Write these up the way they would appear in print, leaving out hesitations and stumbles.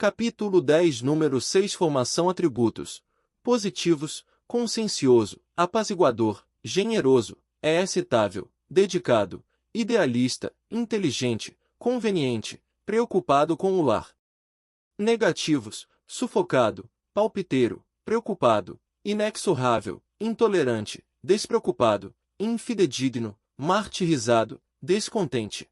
Capítulo 10, número 6. Formação. Atributos positivos: consciencioso, apaziguador, generoso, é excitável, dedicado, idealista, inteligente, conveniente, preocupado com o lar. Negativos: sufocado, palpiteiro, preocupado, inexorável, intolerante, despreocupado, infidedigno, martirizado, descontente.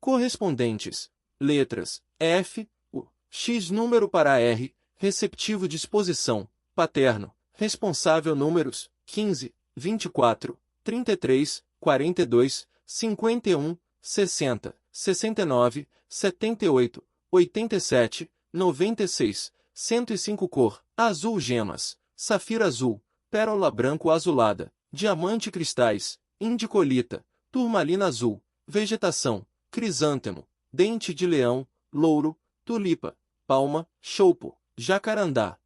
Correspondentes: letras F, U, X. Número para R, receptivo. Disposição: paterno, responsável. Números 15, 24, 33, 42, 51, 60, 69, 78, 87, 96, 105. Cor: azul. Gemas: safira azul, pérola branco azulada, diamante. Cristais: indicolita, turmalina azul. Vegetação: crisântemo, dente de leão, louro, tulipa, palma, choupo, jacarandá.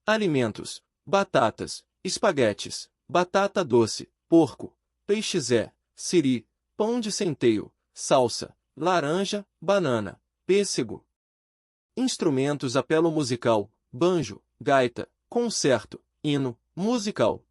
Alimentos: batatas, espaguetes, batata doce, porco, peixe-zé, siri, pão de centeio, salsa, laranja, banana, pêssego. Instrumentos: apelo musical, banjo, gaita, concerto, hino, musical.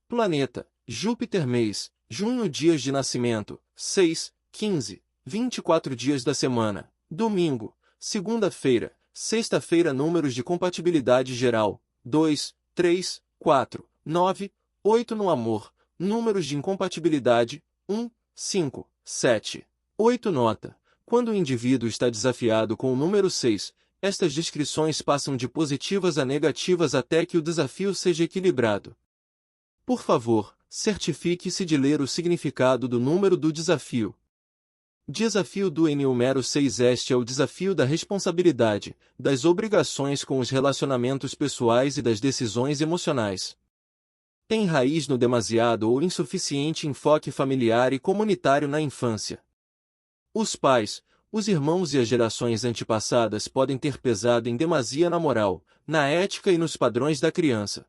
Planeta: Júpiter. Mês: junho. Dias de nascimento: 6, 15, 24 dias da semana: domingo, segunda-feira, sexta-feira. Números de compatibilidade geral: 2, 3, 4, 9, 8. No amor, números de incompatibilidade: 1, 5, 7, 8. Nota: quando o indivíduo está desafiado com o número 6, estas descrições passam de positivas a negativas até que o desafio seja equilibrado. Por favor, certifique-se de ler o significado do número do desafio. Desafio do número 6. Este é o desafio da responsabilidade, das obrigações com os relacionamentos pessoais e das decisões emocionais. Tem raiz no demasiado ou insuficiente enfoque familiar e comunitário na infância. Os pais, os irmãos e as gerações antepassadas podem ter pesado em demasia na moral, na ética e nos padrões da criança.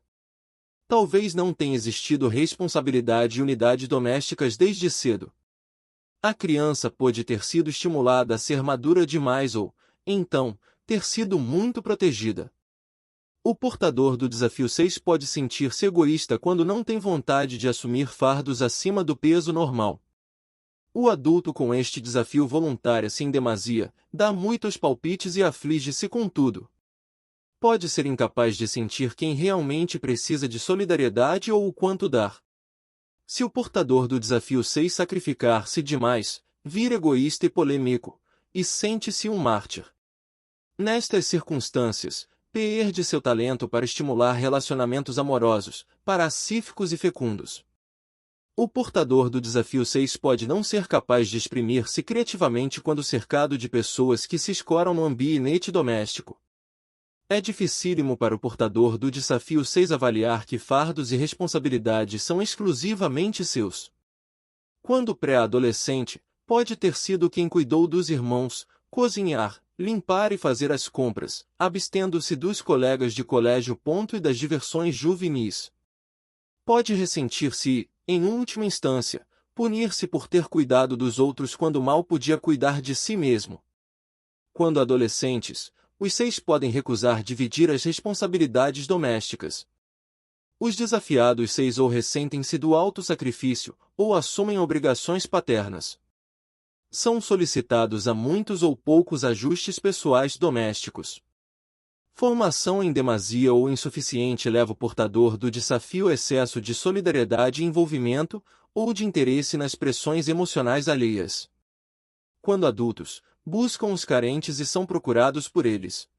Talvez não tenha existido responsabilidade e unidade domésticas desde cedo. A criança pode ter sido estimulada a ser madura demais ou, então, ter sido muito protegida. O portador do desafio 6 pode sentir-se egoísta quando não tem vontade de assumir fardos acima do peso normal. O adulto com este desafio voluntário-se em demasia, dá muitos palpites e aflige-se com tudo. Pode ser incapaz de sentir quem realmente precisa de solidariedade ou o quanto dar. Se o portador do desafio 6 sacrificar-se demais, vira egoísta e polêmico, e sente-se um mártir. Nestas circunstâncias, perde seu talento para estimular relacionamentos amorosos, pacíficos e fecundos. O portador do desafio 6 pode não ser capaz de exprimir-se criativamente quando cercado de pessoas que se escoram no ambiente doméstico. É dificílimo para o portador do desafio 6 avaliar que fardos e responsabilidades são exclusivamente seus. Quando pré-adolescente, pode ter sido quem cuidou dos irmãos, cozinhar, limpar e fazer as compras, abstendo-se dos colegas de colégio. E das diversões juvenis. Pode ressentir-se e, em última instância, punir-se por ter cuidado dos outros quando mal podia cuidar de si mesmo. Quando adolescentes, os 6 podem recusar dividir as responsabilidades domésticas. Os desafiados 6 ou ressentem-se do autossacrifício, ou assumem obrigações paternas. São solicitados a muitos ou poucos ajustes pessoais domésticos. Formação em demasia ou insuficiente leva o portador do desafio a excesso de solidariedade e envolvimento, ou de interesse nas pressões emocionais alheias. Quando adultos, buscam os carentes e são procurados por eles.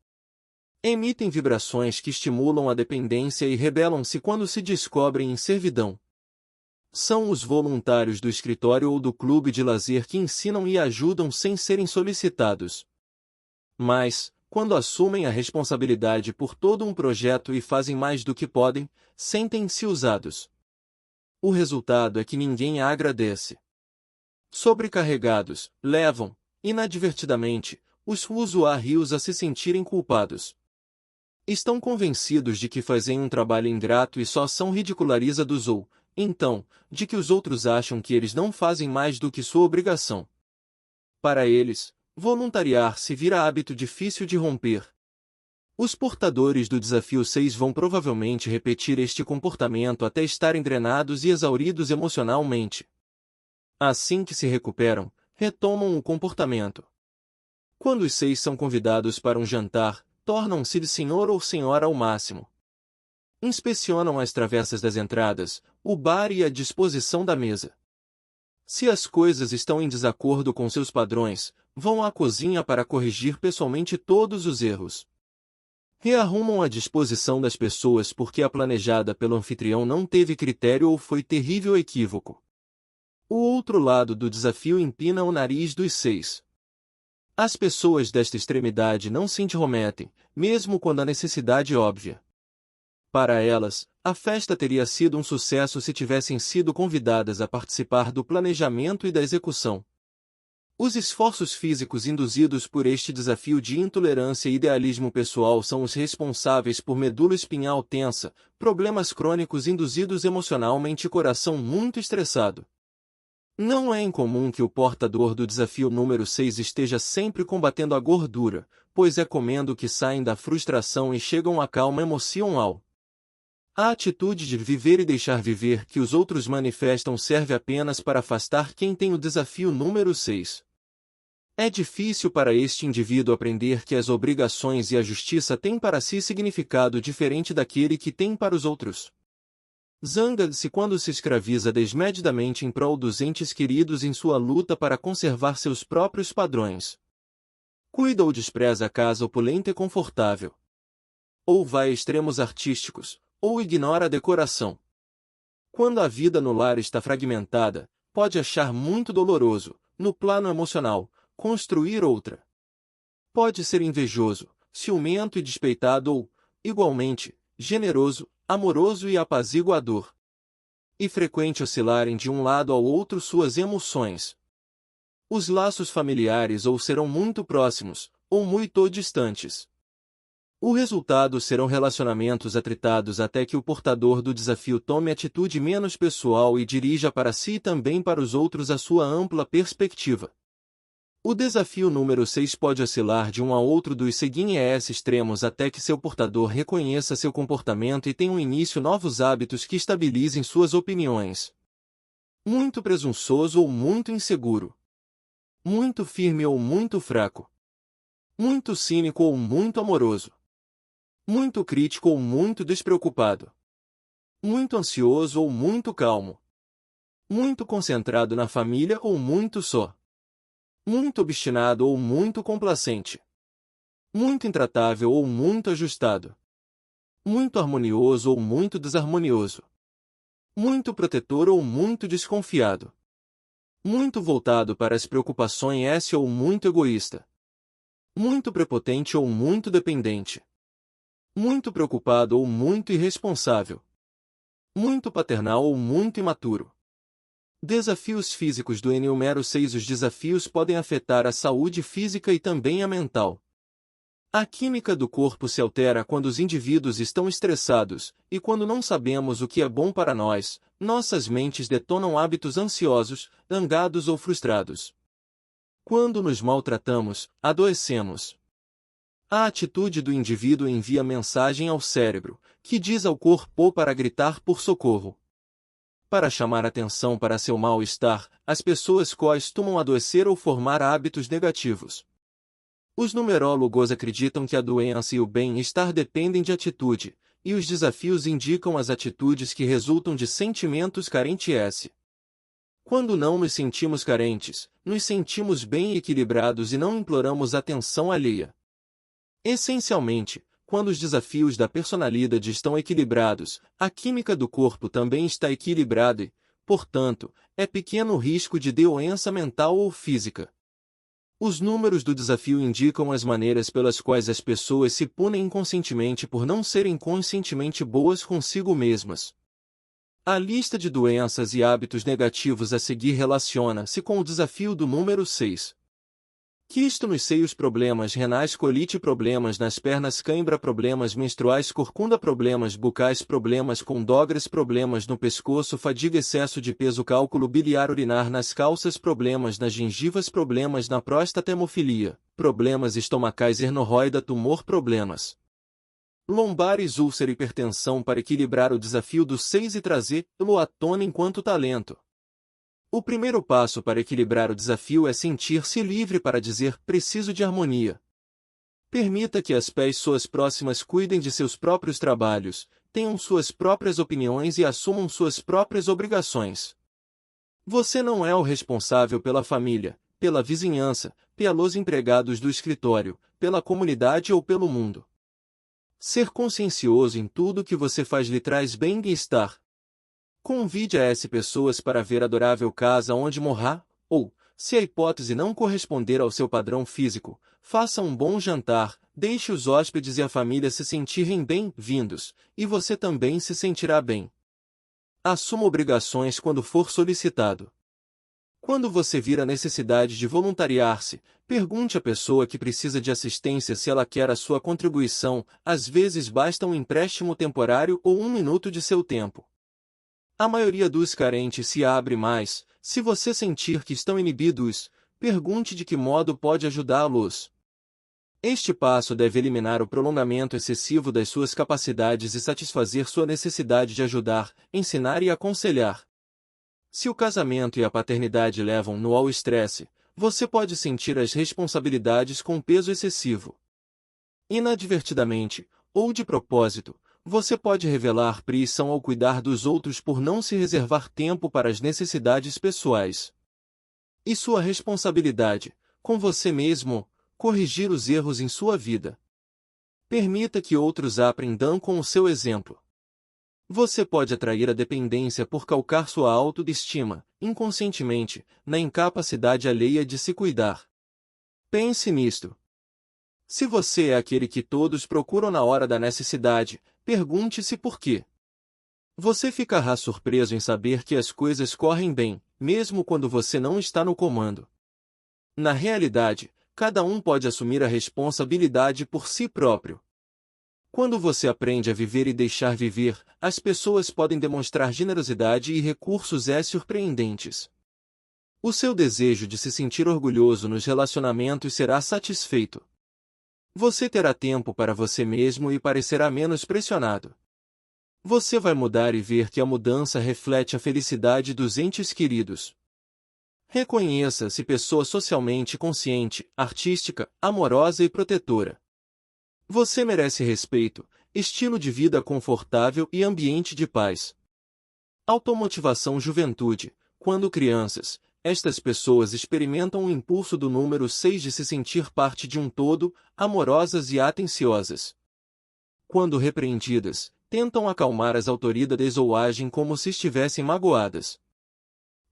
Emitem vibrações que estimulam a dependência e rebelam-se quando se descobrem em servidão. São os voluntários do escritório ou do clube de lazer que ensinam e ajudam sem serem solicitados. Mas, quando assumem a responsabilidade por todo um projeto e fazem mais do que podem, sentem-se usados. O resultado é que ninguém a agradece. Sobrecarregados, levam, inadvertidamente, os usuários a se sentirem culpados. Estão convencidos de que fazem um trabalho ingrato e só são ridicularizados ou, então, de que os outros acham que eles não fazem mais do que sua obrigação. Para eles, Voluntariar-se vira hábito difícil de romper. Os portadores do desafio 6 vão provavelmente repetir este comportamento até estarem drenados e exauridos emocionalmente. Assim que se recuperam, retomam o comportamento. Quando os 6 são convidados para um jantar, tornam-se de senhor ou senhora ao máximo. Inspecionam as travessas das entradas, o bar e a disposição da mesa. Se as coisas estão em desacordo com seus padrões, vão à cozinha para corrigir pessoalmente todos os erros. Rearrumam a disposição das pessoas porque a planejada pelo anfitrião não teve critério ou foi terrível equívoco. O outro lado do desafio empina o nariz dos 6. As pessoas desta extremidade não se intrometem, mesmo quando a necessidade é óbvia. Para elas, a festa teria sido um sucesso se tivessem sido convidadas a participar do planejamento e da execução. Os esforços físicos induzidos por este desafio de intolerância e idealismo pessoal são os responsáveis por medula espinhal tensa, problemas crônicos induzidos emocionalmente e coração muito estressado. Não é incomum que o portador do desafio número 6 esteja sempre combatendo a gordura, pois é comendo que saem da frustração e chegam à calma emocional. A atitude de viver e deixar viver que os outros manifestam serve apenas para afastar quem tem o desafio número 6. É difícil para este indivíduo aprender que as obrigações e a justiça têm para si significado diferente daquele que tem para os outros. Zanga-se quando se escraviza desmedidamente em prol dos entes queridos em sua luta para conservar seus próprios padrões. Cuida ou despreza a casa opulenta e confortável. Ou vai a extremos artísticos, ou ignora a decoração. Quando a vida no lar está fragmentada, pode achar muito doloroso, no plano emocional, construir outra. Pode ser invejoso, ciumento e despeitado ou, igualmente, generoso, amoroso e apaziguador. E frequente oscilarem de um lado ao outro suas emoções. Os laços familiares ou serão muito próximos, ou muito distantes. O resultado serão relacionamentos atritados até que o portador do desafio tome atitude menos pessoal e dirija para si e também para os outros a sua ampla perspectiva. O desafio número 6 pode oscilar de um a outro dos seguintes extremos até que seu portador reconheça seu comportamento e tenha início novos hábitos que estabilizem suas opiniões. Muito presunçoso ou muito inseguro. Muito firme ou muito fraco. Muito cínico ou muito amoroso. Muito crítico ou muito despreocupado. Muito ansioso ou muito calmo. Muito concentrado na família ou muito só. Muito obstinado ou muito complacente. Muito intratável ou muito ajustado. Muito harmonioso ou muito desarmonioso. Muito protetor ou muito desconfiado. Muito voltado para as preocupações ou muito egoísta. Muito prepotente ou muito dependente. Muito preocupado ou muito irresponsável. Muito paternal ou muito imaturo. Desafios físicos do número 6. Os desafios podem afetar a saúde física e também a mental. A química do corpo se altera quando os indivíduos estão estressados, e quando não sabemos o que é bom para nós, nossas mentes detonam hábitos ansiosos, zangados ou frustrados. Quando nos maltratamos, adoecemos. A atitude do indivíduo envia mensagem ao cérebro, que diz ao corpo para gritar por socorro. Para chamar atenção para seu mal-estar, as pessoas costumam adoecer ou formar hábitos negativos. Os numerólogos acreditam que a doença e o bem-estar dependem de atitude, e os desafios indicam as atitudes que resultam de sentimentos carentes. Quando não nos sentimos carentes, nos sentimos bem equilibrados e não imploramos atenção alheia. Essencialmente, quando os desafios da personalidade estão equilibrados, a química do corpo também está equilibrada e, portanto, é pequeno o risco de doença mental ou física. Os números do desafio indicam as maneiras pelas quais as pessoas se punem inconscientemente por não serem conscientemente boas consigo mesmas. A lista de doenças e hábitos negativos a seguir relaciona-se com o desafio do número 6. Quisto nos seios, problemas renais, colite, problemas nas pernas, cãibra, problemas menstruais, corcunda, problemas bucais, problemas com dogras, problemas no pescoço, fadiga, excesso de peso, cálculo biliar, urinar nas calças, problemas nas gengivas, problemas na próstata, hemofilia, problemas estomacais, hemorroida, tumor, problemas lombares, úlcera, hipertensão. Para equilibrar o desafio dos 6 e trazê-lo à tona enquanto talento. O primeiro passo para equilibrar o desafio é sentir-se livre para dizer: preciso de harmonia. Permita que as pessoas próximas cuidem de seus próprios trabalhos, tenham suas próprias opiniões e assumam suas próprias obrigações. Você não é o responsável pela família, pela vizinhança, pelos empregados do escritório, pela comunidade ou pelo mundo. Ser consciencioso em tudo que você faz lhe traz bem-estar. Convide as pessoas para ver a adorável casa onde morar, ou, se a hipótese não corresponder ao seu padrão físico, faça um bom jantar, deixe os hóspedes e a família se sentirem bem-vindos, e você também se sentirá bem. Assuma obrigações quando for solicitado. Quando você vir a necessidade de voluntariar-se, pergunte à pessoa que precisa de assistência se ela quer a sua contribuição, às vezes basta um empréstimo temporário ou 1 minuto de seu tempo. A maioria dos carentes se abre mais. Se você sentir que estão inibidos, pergunte de que modo pode ajudá-los. Este passo deve eliminar o prolongamento excessivo das suas capacidades e satisfazer sua necessidade de ajudar, ensinar e aconselhar. Se o casamento e a paternidade levam-no ao estresse, você pode sentir as responsabilidades com peso excessivo. Inadvertidamente, ou de propósito, você pode revelar pressão ao cuidar dos outros por não se reservar tempo para as necessidades pessoais. E sua responsabilidade, com você mesmo, corrigir os erros em sua vida. Permita que outros aprendam com o seu exemplo. Você pode atrair a dependência por calcar sua autoestima, inconscientemente, na incapacidade alheia de se cuidar. Pense nisto. Se você é aquele que todos procuram na hora da necessidade, pergunte-se por quê. Você ficará surpreso em saber que as coisas correm bem, mesmo quando você não está no comando. Na realidade, cada um pode assumir a responsabilidade por si próprio. Quando você aprende a viver e deixar viver, as pessoas podem demonstrar generosidade e recursos surpreendentes. O seu desejo de se sentir orgulhoso nos relacionamentos será satisfeito. Você terá tempo para você mesmo e parecerá menos pressionado. Você vai mudar e ver que a mudança reflete a felicidade dos entes queridos. Reconheça-se pessoa socialmente consciente, artística, amorosa e protetora. Você merece respeito, estilo de vida confortável e ambiente de paz. Automotivação. Juventude. Quando crianças, estas pessoas experimentam o impulso do número 6 de se sentir parte de um todo, amorosas e atenciosas. Quando repreendidas, tentam acalmar as autoridades ou agem como se estivessem magoadas.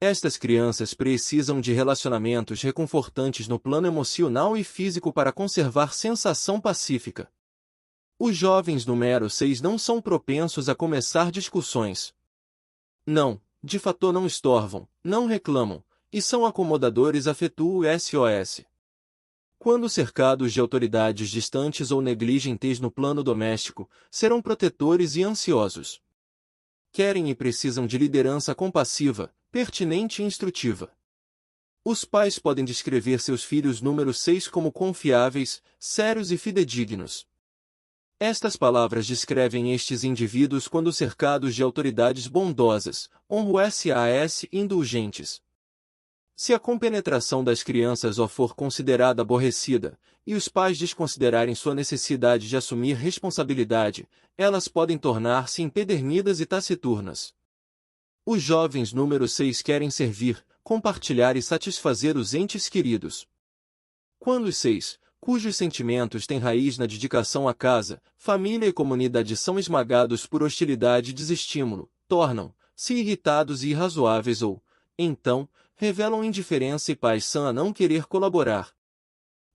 Estas crianças precisam de relacionamentos reconfortantes no plano emocional e físico para conservar sensação pacífica. Os jovens número 6 não são propensos a começar discussões. Não, de fato não estorvam, não reclamam, e são acomodadores afetuosos. Quando cercados de autoridades distantes ou negligentes no plano doméstico, serão protetores e ansiosos. Querem e precisam de liderança compassiva, pertinente e instrutiva. Os pais podem descrever seus filhos número 6 como confiáveis, sérios e fidedignos. Estas palavras descrevem estes indivíduos quando cercados de autoridades bondosas, honrosas e indulgentes. Se a compenetração das crianças for considerada aborrecida, e os pais desconsiderarem sua necessidade de assumir responsabilidade, elas podem tornar-se empedernidas e taciturnas. Os jovens número 6 querem servir, compartilhar e satisfazer os entes queridos. Quando os 6, cujos sentimentos têm raiz na dedicação à casa, família e comunidade são esmagados por hostilidade e desestímulo, tornam-se irritados e irrazoáveis ou, então, revelam indiferença e paixão a não querer colaborar.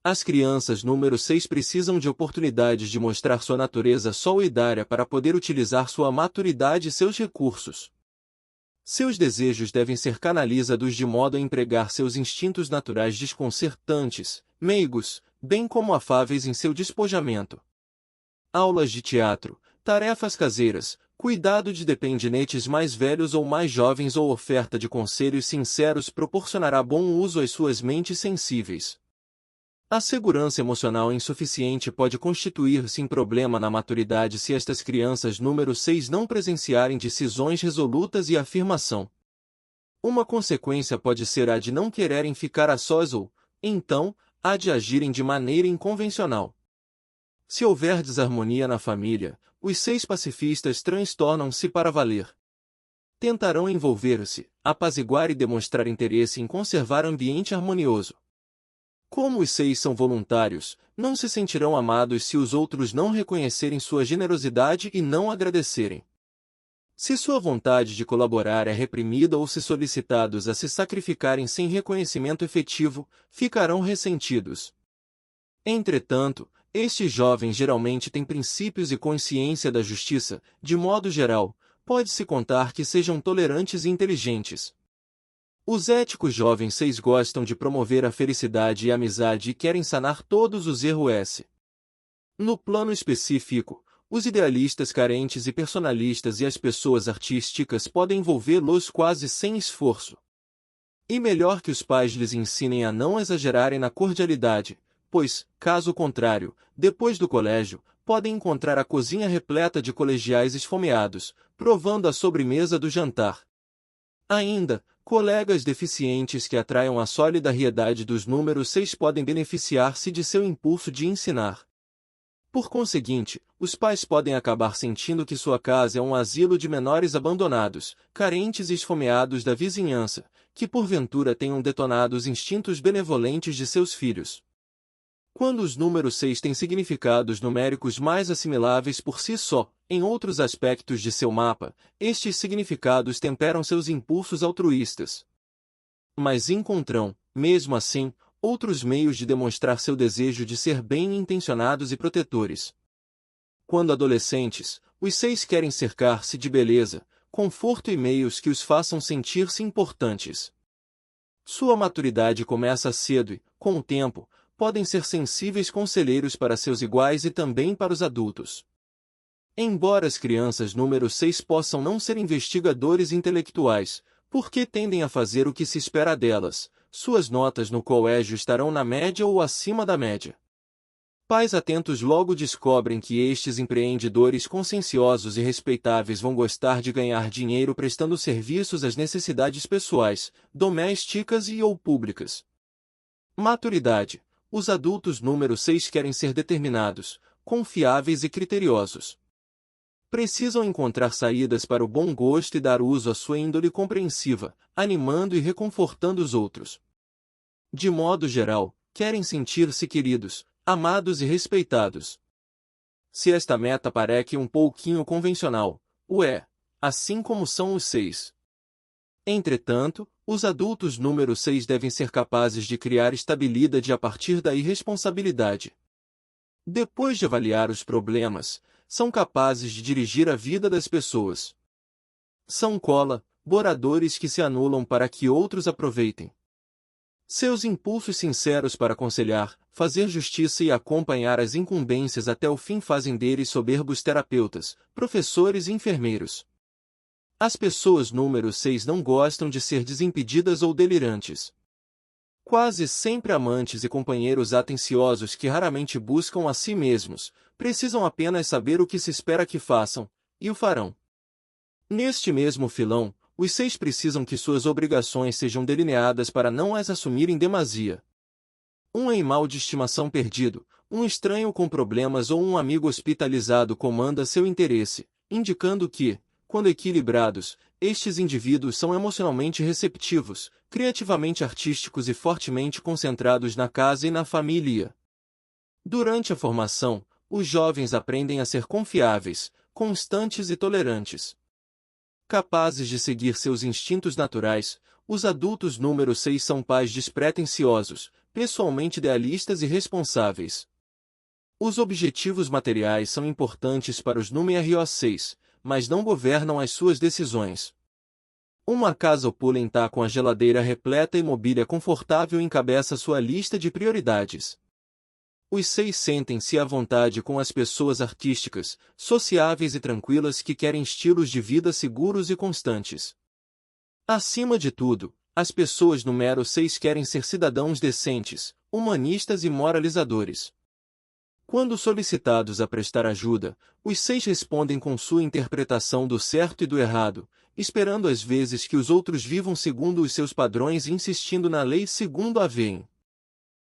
As crianças número 6 precisam de oportunidades de mostrar sua natureza solidária para poder utilizar sua maturidade e seus recursos. Seus desejos devem ser canalizados de modo a empregar seus instintos naturais desconcertantes, meigos, bem como afáveis em seu despojamento. Aulas de teatro, tarefas caseiras, cuidado de dependientes mais velhos ou mais jovens ou oferta de conselhos sinceros proporcionará bom uso às suas mentes sensíveis. A segurança emocional insuficiente pode constituir-se em problema na maturidade se estas crianças número 6 não presenciarem decisões resolutas e afirmação. Uma consequência pode ser a de não quererem ficar a sós ou, então, a de agirem de maneira inconvencional. Se houver desarmonia na família, os 6 pacifistas transtornam-se para valer. Tentarão envolver-se, apaziguar e demonstrar interesse em conservar ambiente harmonioso. Como os 6 são voluntários, não se sentirão amados se os outros não reconhecerem sua generosidade e não agradecerem. Se sua vontade de colaborar é reprimida ou se solicitados a se sacrificarem sem reconhecimento efetivo, ficarão ressentidos. Entretanto, estes jovens geralmente têm princípios e consciência da justiça, de modo geral, pode-se contar que sejam tolerantes e inteligentes. Os éticos jovens 6 gostam de promover a felicidade e a amizade e querem sanar todos os erros. No plano específico, os idealistas carentes e personalistas e as pessoas artísticas podem envolvê-los quase sem esforço. E melhor que os pais lhes ensinem a não exagerarem na cordialidade, pois, caso contrário, depois do colégio, podem encontrar a cozinha repleta de colegiais esfomeados, provando a sobremesa do jantar. Ainda, colegas deficientes que atraiam a solidariedade dos números 6 podem beneficiar-se de seu impulso de ensinar. Por conseguinte, os pais podem acabar sentindo que sua casa é um asilo de menores abandonados, carentes e esfomeados da vizinhança, que porventura tenham detonado os instintos benevolentes de seus filhos. Quando os números 6 têm significados numéricos mais assimiláveis por si só, em outros aspectos de seu mapa, estes significados temperam seus impulsos altruístas. Mas encontram, mesmo assim, outros meios de demonstrar seu desejo de ser bem-intencionados e protetores. Quando adolescentes, os 6 querem cercar-se de beleza, conforto e meios que os façam sentir-se importantes. Sua maturidade começa cedo e, com o tempo, podem ser sensíveis conselheiros para seus iguais e também para os adultos. Embora as crianças número 6 possam não ser investigadores intelectuais, porque tendem a fazer o que se espera delas, suas notas no colégio estarão na média ou acima da média. Pais atentos logo descobrem que estes empreendedores conscienciosos e respeitáveis vão gostar de ganhar dinheiro prestando serviços às necessidades pessoais, domésticas e ou públicas. Maturidade. Os adultos número 6 querem ser determinados, confiáveis e criteriosos. Precisam encontrar saídas para o bom gosto e dar uso à sua índole compreensiva, animando e reconfortando os outros. De modo geral, querem sentir-se queridos, amados e respeitados. Se esta meta parece um pouquinho convencional, o é, assim como são os 6. Entretanto, os adultos número 6 devem ser capazes de criar estabilidade a partir da irresponsabilidade. Depois de avaliar os problemas, são capazes de dirigir a vida das pessoas. São colaboradores que se anulam para que outros aproveitem. Seus impulsos sinceros para aconselhar, fazer justiça e acompanhar as incumbências até o fim fazem deles soberbos terapeutas, professores e enfermeiros. As pessoas número 6 não gostam de ser desimpedidas ou delirantes. Quase sempre amantes e companheiros atenciosos que raramente buscam a si mesmos, precisam apenas saber o que se espera que façam, e o farão. Neste mesmo filão, os 6 precisam que suas obrigações sejam delineadas para não as assumirem demasia. Um animal de estimação perdido, um estranho com problemas ou um amigo hospitalizado comanda seu interesse, indicando que, quando equilibrados, estes indivíduos são emocionalmente receptivos, criativamente artísticos e fortemente concentrados na casa e na família. Durante a formação, os jovens aprendem a ser confiáveis, constantes e tolerantes. Capazes de seguir seus instintos naturais, os adultos número 6 são pais despretensiosos, pessoalmente idealistas e responsáveis. Os objetivos materiais são importantes para os número 6, mas não governam as suas decisões. Uma casa opulenta com a geladeira repleta e mobília confortável encabeça sua lista de prioridades. Os 6 sentem-se à vontade com as pessoas artísticas, sociáveis e tranquilas que querem estilos de vida seguros e constantes. Acima de tudo, as pessoas número 6 querem ser cidadãos decentes, humanistas e moralizadores. Quando solicitados a prestar ajuda, os 6 respondem com sua interpretação do certo e do errado, esperando às vezes que os outros vivam segundo os seus padrões e insistindo na lei segundo a veem.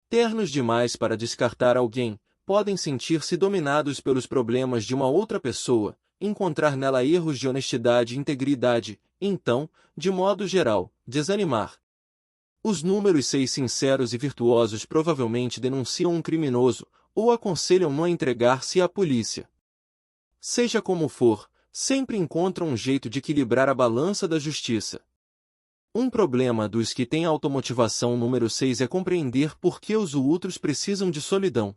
Ternos demais para descartar alguém, podem sentir-se dominados pelos problemas de uma outra pessoa, encontrar nela erros de honestidade e integridade, e então, de modo geral, desanimar. Os números 6 sinceros e virtuosos provavelmente denunciam um criminoso, ou aconselham-no a entregar-se à polícia. Seja como for, sempre encontram um jeito de equilibrar a balança da justiça. Um problema dos que têm automotivação número 6 é compreender por que os outros precisam de solidão.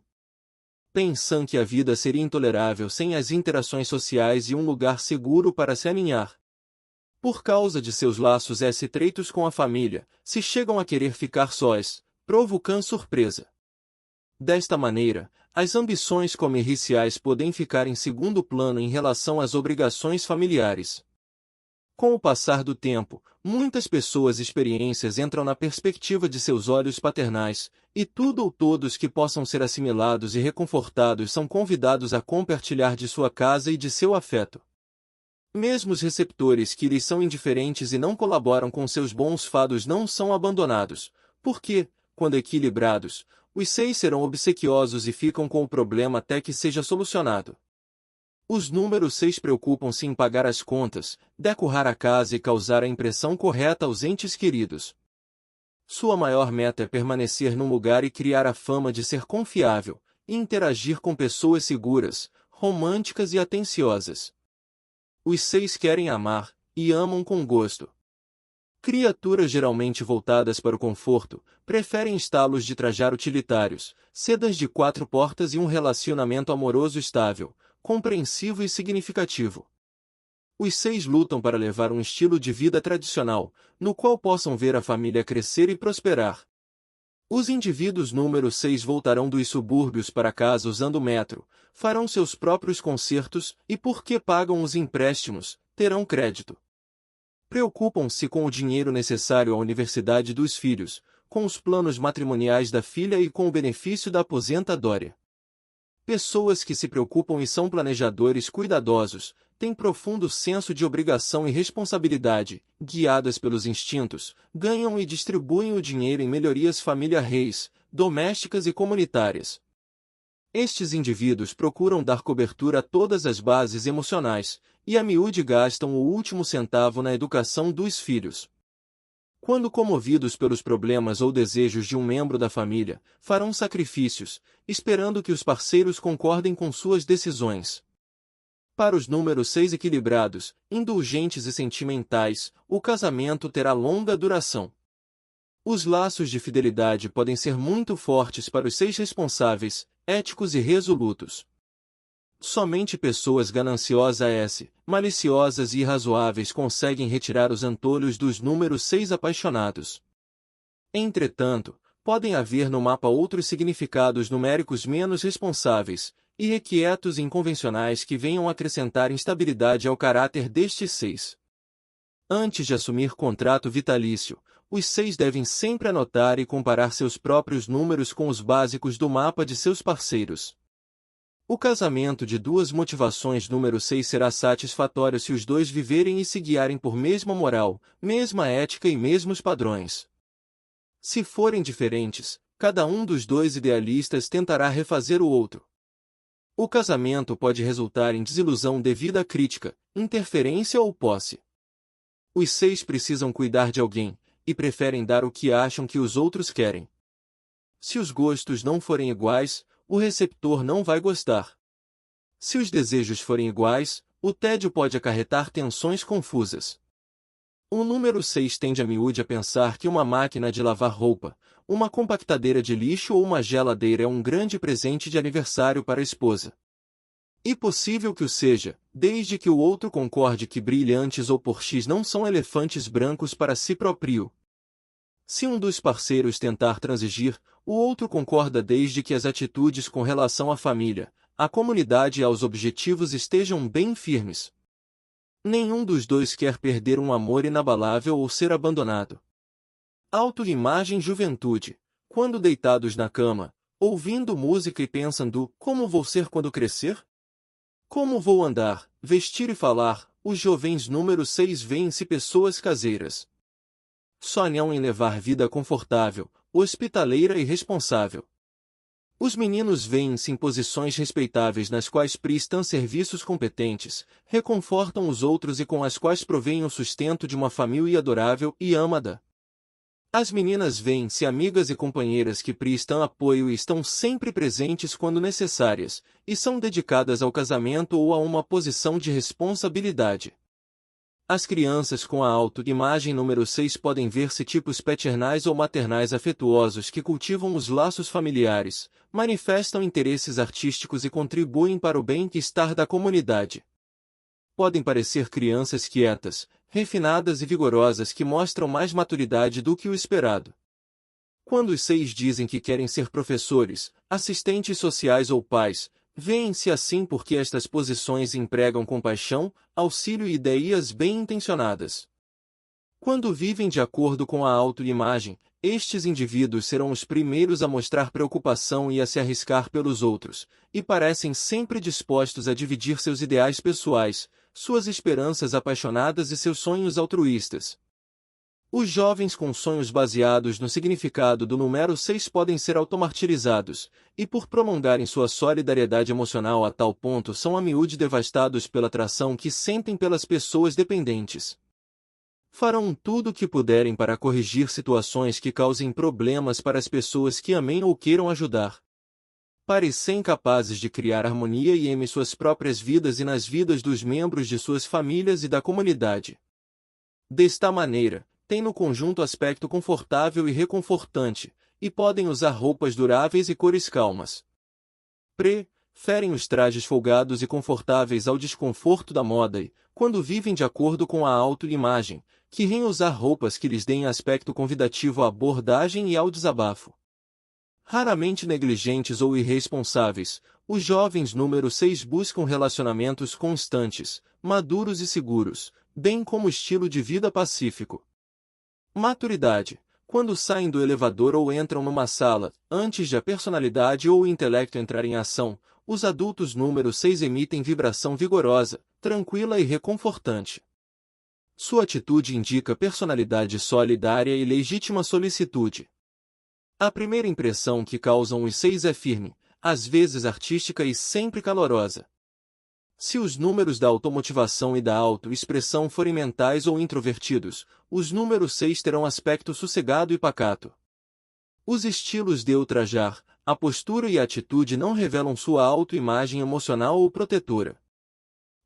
Pensam que a vida seria intolerável sem as interações sociais e um lugar seguro para se aninhar. Por causa de seus laços estreitos com a família, se chegam a querer ficar sós, provocando surpresa. Desta maneira, as ambições comerciais podem ficar em segundo plano em relação às obrigações familiares. Com o passar do tempo, muitas pessoas experiências entram na perspectiva de seus olhos paternais, e tudo ou todos que possam ser assimilados e reconfortados são convidados a compartilhar de sua casa e de seu afeto. Mesmo os receptores que lhes são indiferentes e não colaboram com seus bons fados não são abandonados, porque, quando equilibrados, os 6 serão obsequiosos e ficam com o problema até que seja solucionado. Os números 6 preocupam-se em pagar as contas, decorar a casa e causar a impressão correta aos entes queridos. Sua maior meta é permanecer num lugar e criar a fama de ser confiável, e interagir com pessoas seguras, românticas e atenciosas. Os 6 querem amar, e amam com gosto. Criaturas geralmente voltadas para o conforto, preferem estalos de trajar utilitários, sedas de 4 portas e um relacionamento amoroso estável, compreensivo e significativo. Os 6 lutam para levar um estilo de vida tradicional, no qual possam ver a família crescer e prosperar. Os indivíduos número 6 voltarão dos subúrbios para casa usando o metro, farão seus próprios concertos e, porque pagam os empréstimos, terão crédito. Preocupam-se com o dinheiro necessário à universidade dos filhos, com os planos matrimoniais da filha e com o benefício da aposentadoria. Pessoas que se preocupam e são planejadores cuidadosos, têm profundo senso de obrigação e responsabilidade, guiadas pelos instintos, ganham e distribuem o dinheiro em melhorias familiares, domésticas e comunitárias. Estes indivíduos procuram dar cobertura a todas as bases emocionais, e a miúde gastam o último centavo na educação dos filhos. Quando comovidos pelos problemas ou desejos de um membro da família, farão sacrifícios, esperando que os parceiros concordem com suas decisões. Para os números 6 equilibrados, indulgentes e sentimentais, o casamento terá longa duração. Os laços de fidelidade podem ser muito fortes para os 6 responsáveis, éticos e resolutos. Somente pessoas gananciosas, maliciosas e irrazoáveis conseguem retirar os antolhos dos números 6 apaixonados. Entretanto, podem haver no mapa outros significados numéricos menos responsáveis, irrequietos e inconvencionais que venham acrescentar instabilidade ao caráter destes 6. Antes de assumir contrato vitalício, os 6 devem sempre anotar e comparar seus próprios números com os básicos do mapa de seus parceiros. O casamento de duas motivações número 6 será satisfatório se os dois viverem e se guiarem por mesma moral, mesma ética e mesmos padrões. Se forem diferentes, cada um dos dois idealistas tentará refazer o outro. O casamento pode resultar em desilusão devido à crítica, interferência ou posse. Os 6 precisam cuidar de alguém, e preferem dar o que acham que os outros querem. Se os gostos não forem iguais, o receptor não vai gostar. Se os desejos forem iguais, o tédio pode acarretar tensões confusas. O número 6 tende a miúde a pensar que uma máquina de lavar roupa, uma compactadeira de lixo ou uma geladeira é um grande presente de aniversário para a esposa. E possível que o seja, desde que o outro concorde que brilhantes ou por X não são elefantes brancos para si próprio. Se um dos parceiros tentar transigir, o outro concorda desde que as atitudes com relação à família, à comunidade e aos objetivos estejam bem firmes. Nenhum dos dois quer perder um amor inabalável ou ser abandonado. Autoimagem juventude. Quando deitados na cama, ouvindo música e pensando, como vou ser quando crescer? Como vou andar, vestir e falar, os jovens número 6 veem-se pessoas caseiras. Sonham em levar vida confortável, hospitaleira e responsável. Os meninos veem-se em posições respeitáveis nas quais prestam serviços competentes, reconfortam os outros e com as quais provêm o sustento de uma família adorável e amada. As meninas veem-se amigas e companheiras que prestam apoio e estão sempre presentes quando necessárias, e são dedicadas ao casamento ou a uma posição de responsabilidade. As crianças com a autoimagem número 6 podem ver-se tipos paternais ou maternais afetuosos que cultivam os laços familiares, manifestam interesses artísticos e contribuem para o bem-estar da comunidade. Podem parecer crianças quietas, refinadas e vigorosas que mostram mais maturidade do que o esperado. Quando os 6 dizem que querem ser professores, assistentes sociais ou pais, veem-se assim porque estas posições empregam compaixão, auxílio e ideias bem-intencionadas. Quando vivem de acordo com a autoimagem, estes indivíduos serão os primeiros a mostrar preocupação e a se arriscar pelos outros, e parecem sempre dispostos a dividir seus ideais pessoais, suas esperanças apaixonadas e seus sonhos altruístas. Os jovens com sonhos baseados no significado do número 6 podem ser automartirizados, e por prolongarem sua solidariedade emocional a tal ponto são a miúde devastados pela atração que sentem pelas pessoas dependentes. Farão tudo o que puderem para corrigir situações que causem problemas para as pessoas que amem ou queiram ajudar. Parecem capazes de criar harmonia em suas próprias vidas e nas vidas dos membros de suas famílias e da comunidade. Desta maneira, têm no conjunto aspecto confortável e reconfortante, e podem usar roupas duráveis e cores calmas. Preferem os trajes folgados e confortáveis ao desconforto da moda e, quando vivem de acordo com a autoimagem, querem usar roupas que lhes deem aspecto convidativo à abordagem e ao desabafo. Raramente negligentes ou irresponsáveis, os jovens número 6 buscam relacionamentos constantes, maduros e seguros, bem como estilo de vida pacífico. Maturidade. Quando saem do elevador ou entram numa sala, antes de a personalidade ou o intelecto entrar em ação, os adultos número 6 emitem vibração vigorosa, tranquila e reconfortante. Sua atitude indica personalidade solidária e legítima solicitude. A primeira impressão que causam os 6 é firme, às vezes artística e sempre calorosa. Se os números da automotivação e da autoexpressão forem mentais ou introvertidos, os números 6 terão aspecto sossegado e pacato. Os estilos de ultrajar, a postura e a atitude não revelam sua autoimagem emocional ou protetora.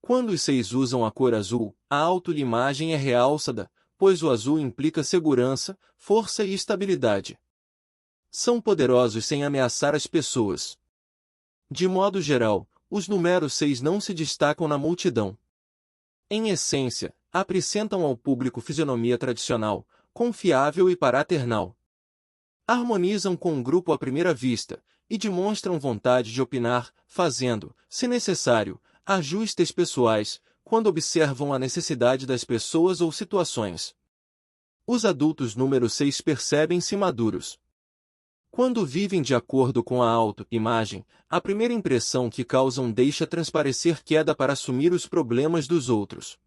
Quando os 6 usam a cor azul, a autoimagem é realçada, pois o azul implica segurança, força e estabilidade. São poderosos sem ameaçar as pessoas. De modo geral, os números 6 não se destacam na multidão. Em essência, apresentam ao público fisionomia tradicional, confiável e paternal. Harmonizam com o grupo à primeira vista, e demonstram vontade de opinar, fazendo, se necessário, ajustes pessoais, quando observam a necessidade das pessoas ou situações. Os adultos número 6 percebem-se maduros. Quando vivem de acordo com a autoimagem, a primeira impressão que causam deixa transparecer queda para assumir os problemas dos outros.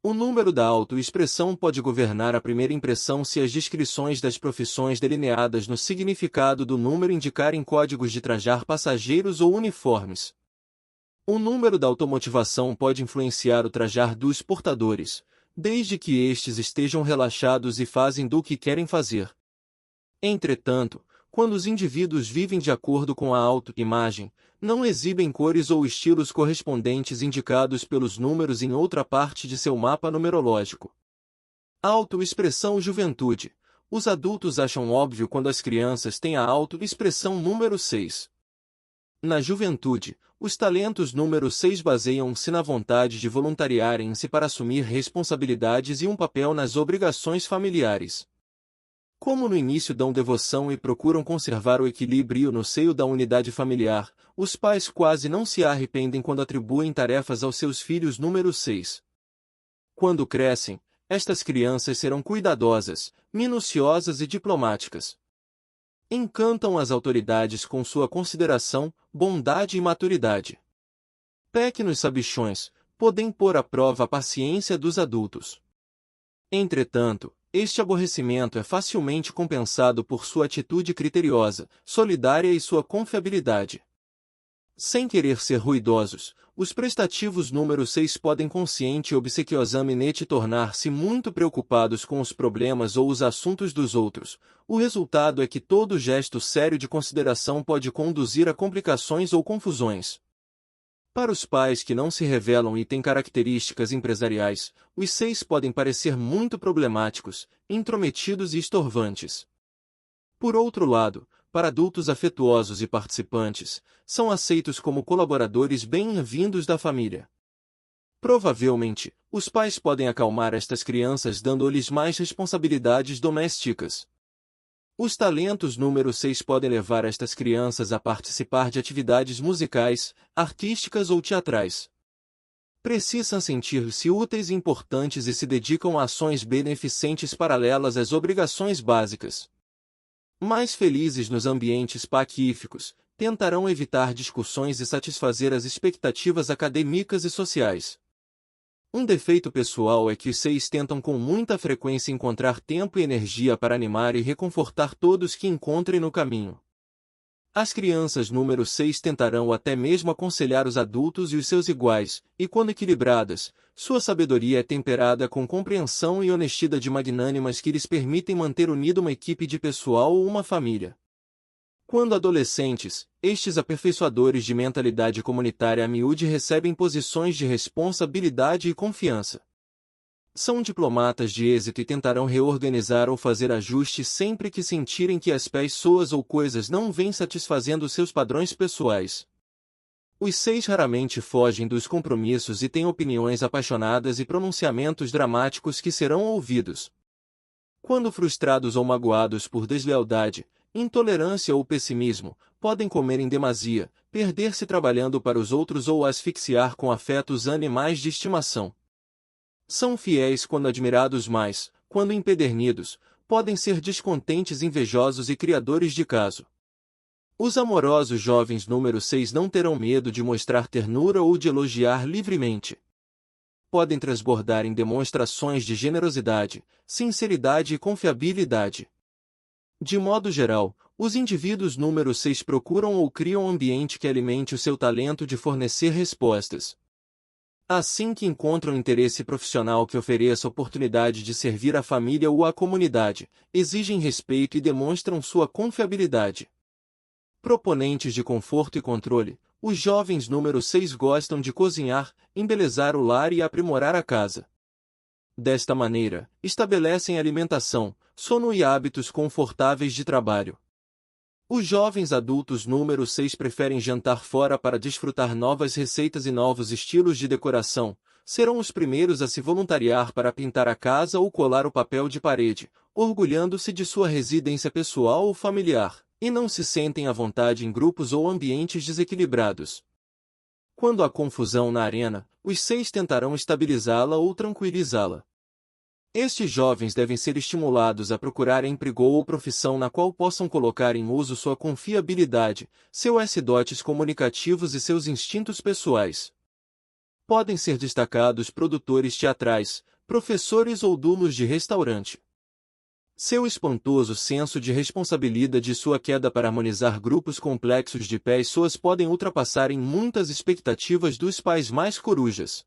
O número da autoexpressão pode governar a primeira impressão se as descrições das profissões delineadas no significado do número indicarem códigos de trajar passageiros ou uniformes. O número da automotivação pode influenciar o trajar dos portadores, desde que estes estejam relaxados e fazem do que querem fazer. Entretanto, quando os indivíduos vivem de acordo com a autoimagem, não exibem cores ou estilos correspondentes indicados pelos números em outra parte de seu mapa numerológico. Autoexpressão juventude. Os adultos acham óbvio quando as crianças têm a autoexpressão número 6. Na juventude, os talentos número 6 baseiam-se na vontade de voluntariarem-se para assumir responsabilidades e um papel nas obrigações familiares. Como no início dão devoção e procuram conservar o equilíbrio no seio da unidade familiar, os pais quase não se arrependem quando atribuem tarefas aos seus filhos número 6. Quando crescem, estas crianças serão cuidadosas, minuciosas e diplomáticas. Encantam as autoridades com sua consideração, bondade e maturidade. Pequenos sabichões, podem pôr à prova a paciência dos adultos. Entretanto, este aborrecimento é facilmente compensado por sua atitude criteriosa, solidária e sua confiabilidade. Sem querer ser ruidosos, os prestativos número 6 podem consciente e obsequiosamente tornar-se muito preocupados com os problemas ou os assuntos dos outros. O resultado é que todo gesto sério de consideração pode conduzir a complicações ou confusões. Para os pais que não se revelam e têm características empresariais, os 6 podem parecer muito problemáticos, intrometidos e estorvantes. Por outro lado, para adultos afetuosos e participantes, são aceitos como colaboradores bem-vindos da família. Provavelmente, os pais podem acalmar estas crianças dando-lhes mais responsabilidades domésticas. Os talentos número 6 podem levar estas crianças a participar de atividades musicais, artísticas ou teatrais. Precisam sentir-se úteis e importantes e se dedicam a ações beneficentes paralelas às obrigações básicas. Mais felizes nos ambientes pacíficos, tentarão evitar discussões e satisfazer as expectativas acadêmicas e sociais. Um defeito pessoal é que os 6 tentam com muita frequência encontrar tempo e energia para animar e reconfortar todos que encontrem no caminho. As crianças número 6 tentarão até mesmo aconselhar os adultos e os seus iguais, e quando equilibradas, sua sabedoria é temperada com compreensão e honestidade magnânimas que lhes permitem manter unida uma equipe de pessoal ou uma família. Quando adolescentes, estes aperfeiçoadores de mentalidade comunitária a miúde recebem posições de responsabilidade e confiança. São diplomatas de êxito e tentarão reorganizar ou fazer ajustes sempre que sentirem que as pessoas ou coisas não vêm satisfazendo seus padrões pessoais. Os 6 raramente fogem dos compromissos e têm opiniões apaixonadas e pronunciamentos dramáticos que serão ouvidos. Quando frustrados ou magoados por deslealdade, intolerância ou pessimismo, podem comer em demasia, perder-se trabalhando para os outros ou asfixiar com afetos animais de estimação. São fiéis quando admirados, mas, quando empedernidos, podem ser descontentes, invejosos e criadores de caso. Os amorosos jovens número 6 não terão medo de mostrar ternura ou de elogiar livremente. Podem transbordar em demonstrações de generosidade, sinceridade e confiabilidade. De modo geral, os indivíduos número 6 procuram ou criam um ambiente que alimente o seu talento de fornecer respostas. Assim que encontram interesse profissional que ofereça oportunidade de servir a família ou a comunidade, exigem respeito e demonstram sua confiabilidade. Proponentes de conforto e controle, os jovens número 6 gostam de cozinhar, embelezar o lar e aprimorar a casa. Desta maneira, estabelecem alimentação, sono e hábitos confortáveis de trabalho. Os jovens adultos número 6 preferem jantar fora para desfrutar novas receitas e novos estilos de decoração, serão os primeiros a se voluntariar para pintar a casa ou colar o papel de parede, orgulhando-se de sua residência pessoal ou familiar, e não se sentem à vontade em grupos ou ambientes desequilibrados. Quando há confusão na arena, os 6 tentarão estabilizá-la ou tranquilizá-la. Estes jovens devem ser estimulados a procurar emprego ou profissão na qual possam colocar em uso sua confiabilidade, seus dotes comunicativos e seus instintos pessoais. Podem ser destacados produtores teatrais, professores ou donos de restaurante. Seu espantoso senso de responsabilidade e sua queda para harmonizar grupos complexos de pessoas podem ultrapassar em muitas expectativas dos pais mais corujas.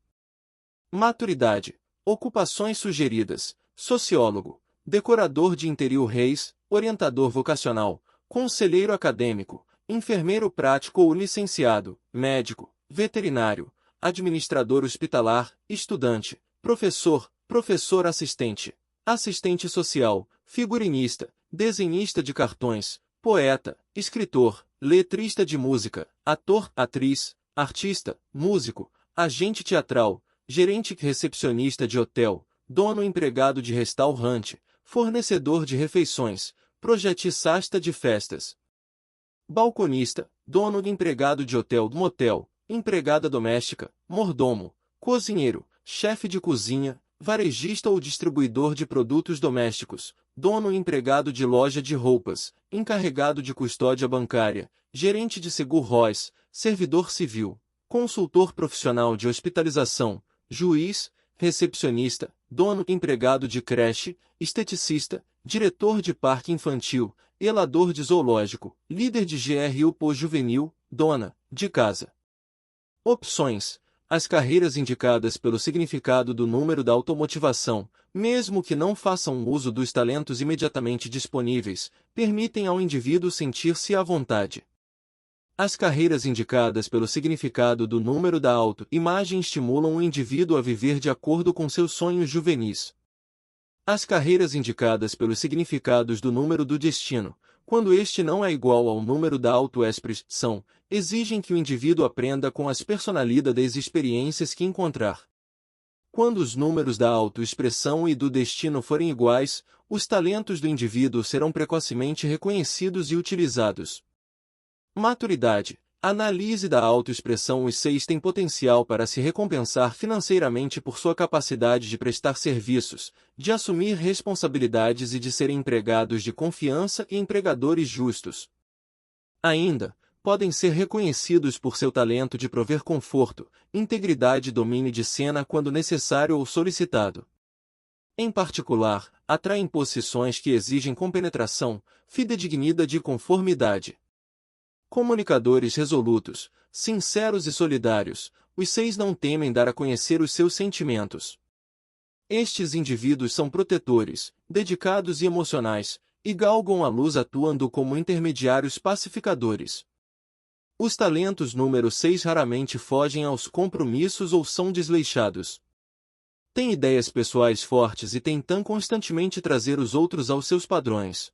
Maturidade. Ocupações sugeridas: sociólogo, decorador de interior-reis, orientador vocacional, conselheiro acadêmico, enfermeiro prático ou licenciado, médico, veterinário, administrador hospitalar, estudante, professor, professor assistente, assistente social, figurinista, desenhista de cartões, poeta, escritor, letrista de música, ator, atriz, artista, músico, agente teatral, gerente recepcionista de hotel, dono empregado de restaurante, fornecedor de refeições, projetista de festas, balconista, dono empregado de hotel do motel, empregada doméstica, mordomo, cozinheiro, chefe de cozinha, varejista ou distribuidor de produtos domésticos, dono empregado de loja de roupas, encarregado de custódia bancária, gerente de seguro-ROS, servidor civil, consultor profissional de hospitalização, juiz, recepcionista, dono empregado de creche, esteticista, diretor de parque infantil, zelador de zoológico, líder de GRU juvenil, dona de casa. Opções. As carreiras indicadas pelo significado do número da automotivação, mesmo que não façam uso dos talentos imediatamente disponíveis, permitem ao indivíduo sentir-se à vontade. As carreiras indicadas pelo significado do número da autoimagem estimulam o indivíduo a viver de acordo com seus sonhos juvenis. As carreiras indicadas pelos significados do número do destino, quando este não é igual ao número da autoexpressão, exigem que o indivíduo aprenda com as personalidades e experiências que encontrar. Quando os números da autoexpressão e do destino forem iguais, os talentos do indivíduo serão precocemente reconhecidos e utilizados. Maturidade. Análise da autoexpressão. Os 6 têm potencial para se recompensar financeiramente por sua capacidade de prestar serviços, de assumir responsabilidades e de serem empregados de confiança e empregadores justos. Ainda, podem ser reconhecidos por seu talento de prover conforto, integridade e domínio de cena quando necessário ou solicitado. Em particular, atraem posições que exigem compenetração, fidedignidade e conformidade. Comunicadores resolutos, sinceros e solidários, os 6 não temem dar a conhecer os seus sentimentos. Estes indivíduos são protetores, dedicados e emocionais, e galgam a luz atuando como intermediários pacificadores. Os talentos número 6 raramente fogem aos compromissos ou são desleixados. Têm ideias pessoais fortes e tentam constantemente trazer os outros aos seus padrões.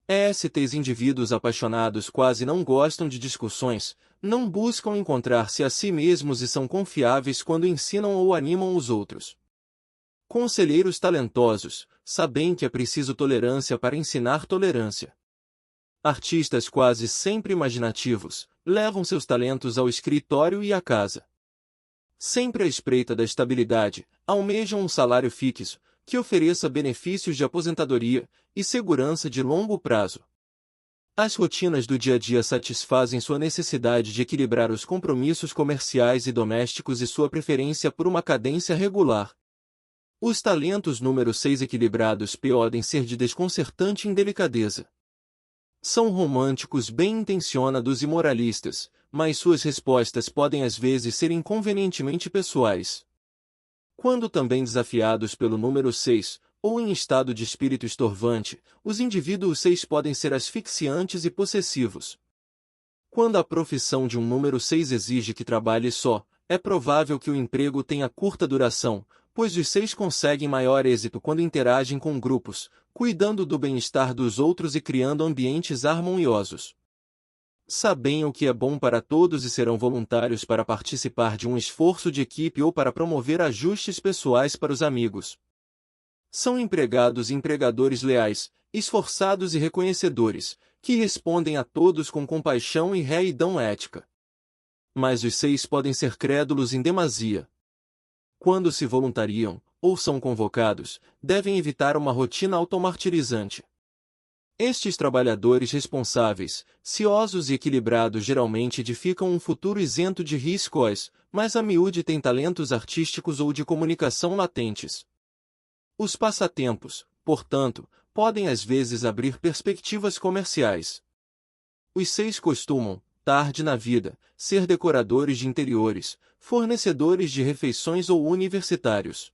Estes indivíduos apaixonados quase não gostam de discussões, não buscam encontrar-se a si mesmos e são confiáveis quando ensinam ou animam os outros. Conselheiros talentosos, sabem que é preciso tolerância para ensinar tolerância. Artistas quase sempre imaginativos, levam seus talentos ao escritório e à casa. Sempre à espreita da estabilidade, almejam um salário fixo, que ofereça benefícios de aposentadoria e segurança de longo prazo. As rotinas do dia a dia satisfazem sua necessidade de equilibrar os compromissos comerciais e domésticos e sua preferência por uma cadência regular. Os talentos número 6 equilibrados podem ser de desconcertante indelicadeza. São românticos bem-intencionados e moralistas, mas suas respostas podem às vezes ser inconvenientemente pessoais. Quando também desafiados pelo número 6, ou em estado de espírito estorvante, os indivíduos 6 podem ser asfixiantes e possessivos. Quando a profissão de um número 6 exige que trabalhe só, é provável que o emprego tenha curta duração, pois os 6 conseguem maior êxito quando interagem com grupos, cuidando do bem-estar dos outros e criando ambientes harmoniosos. Sabem o que é bom para todos e serão voluntários para participar de um esforço de equipe ou para promover ajustes pessoais para os amigos. São empregados e empregadores leais, esforçados e reconhecedores, que respondem a todos com compaixão e retidão ética. Mas os 6 podem ser crédulos em demasia. Quando se voluntariam, ou são convocados, devem evitar uma rotina automartirizante. Estes trabalhadores responsáveis, ciosos e equilibrados geralmente edificam um futuro isento de riscos, mas a miúde têm talentos artísticos ou de comunicação latentes. Os passatempos, portanto, podem às vezes abrir perspectivas comerciais. Os 6 costumam, tarde na vida, ser decoradores de interiores, fornecedores de refeições ou universitários.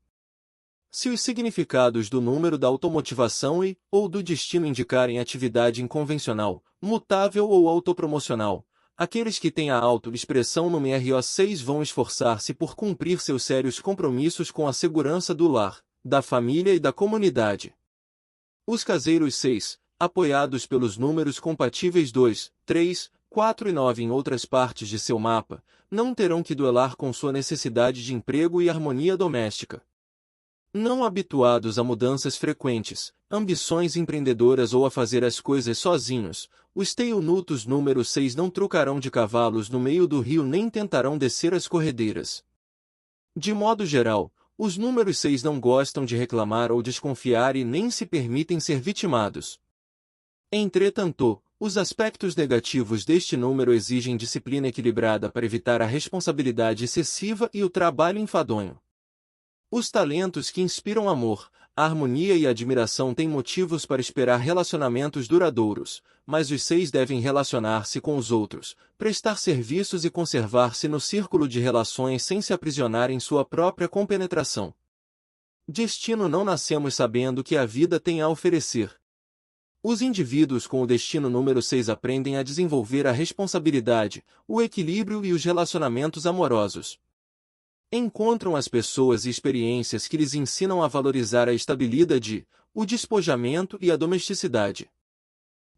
Se os significados do número da automotivação ou do destino indicarem atividade inconvencional, mutável ou autopromocional, aqueles que têm a autoexpressão no MRO6 vão esforçar-se por cumprir seus sérios compromissos com a segurança do lar, da família e da comunidade. Os caseiros 6, apoiados pelos números compatíveis 2, 3, 4 e 9 em outras partes de seu mapa, não terão que duelar com sua necessidade de emprego e harmonia doméstica. Não habituados a mudanças frequentes, ambições empreendedoras ou a fazer as coisas sozinhos, os teonutos número 6 não trocarão de cavalos no meio do rio nem tentarão descer as corredeiras. De modo geral, os números 6 não gostam de reclamar ou desconfiar e nem se permitem ser vitimados. Entretanto, os aspectos negativos deste número exigem disciplina equilibrada para evitar a responsabilidade excessiva e o trabalho enfadonho. Os talentos que inspiram amor, harmonia e admiração têm motivos para esperar relacionamentos duradouros, mas os 6 devem relacionar-se com os outros, prestar serviços e conservar-se no círculo de relações sem se aprisionar em sua própria compenetração. Destino: não nascemos sabendo que a vida tem a oferecer. Os indivíduos com o destino número 6 aprendem a desenvolver a responsabilidade, o equilíbrio e os relacionamentos amorosos. Encontram as pessoas e experiências que lhes ensinam a valorizar a estabilidade, o despojamento e a domesticidade.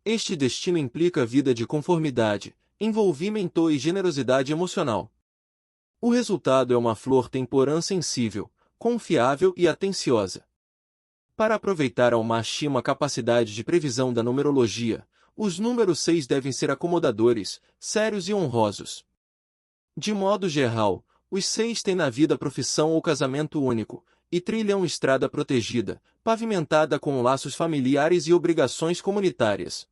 Este destino implica vida de conformidade, envolvimento e generosidade emocional. O resultado é uma flor temporã sensível, confiável e atenciosa. Para aproveitar ao máximo a capacidade de previsão da numerologia, os números 6 devem ser acomodadores, sérios e honrosos. De modo geral, os 6 têm na vida profissão ou casamento único, e trilham estrada protegida, pavimentada com laços familiares e obrigações comunitárias.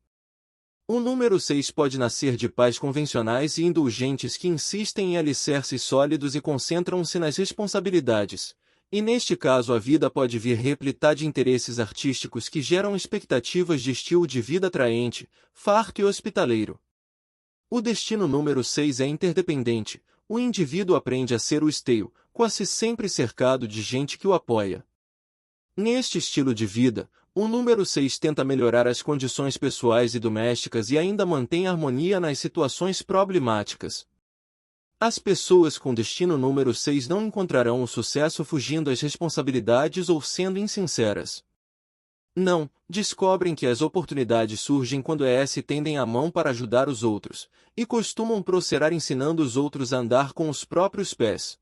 O número 6 pode nascer de pais convencionais e indulgentes que insistem em alicerces sólidos e concentram-se nas responsabilidades, e neste caso a vida pode vir repleta de interesses artísticos que geram expectativas de estilo de vida atraente, farto e hospitaleiro. O destino número 6 é interdependente. O indivíduo aprende a ser o esteio, quase sempre cercado de gente que o apoia. Neste estilo de vida, o número 6 tenta melhorar as condições pessoais e domésticas e ainda mantém harmonia nas situações problemáticas. As pessoas com destino número 6 não encontrarão o sucesso fugindo às responsabilidades ou sendo insinceras. Não, descobrem que as oportunidades surgem quando se tendem a mão para ajudar os outros, e costumam prosserar ensinando os outros a andar com os próprios pés.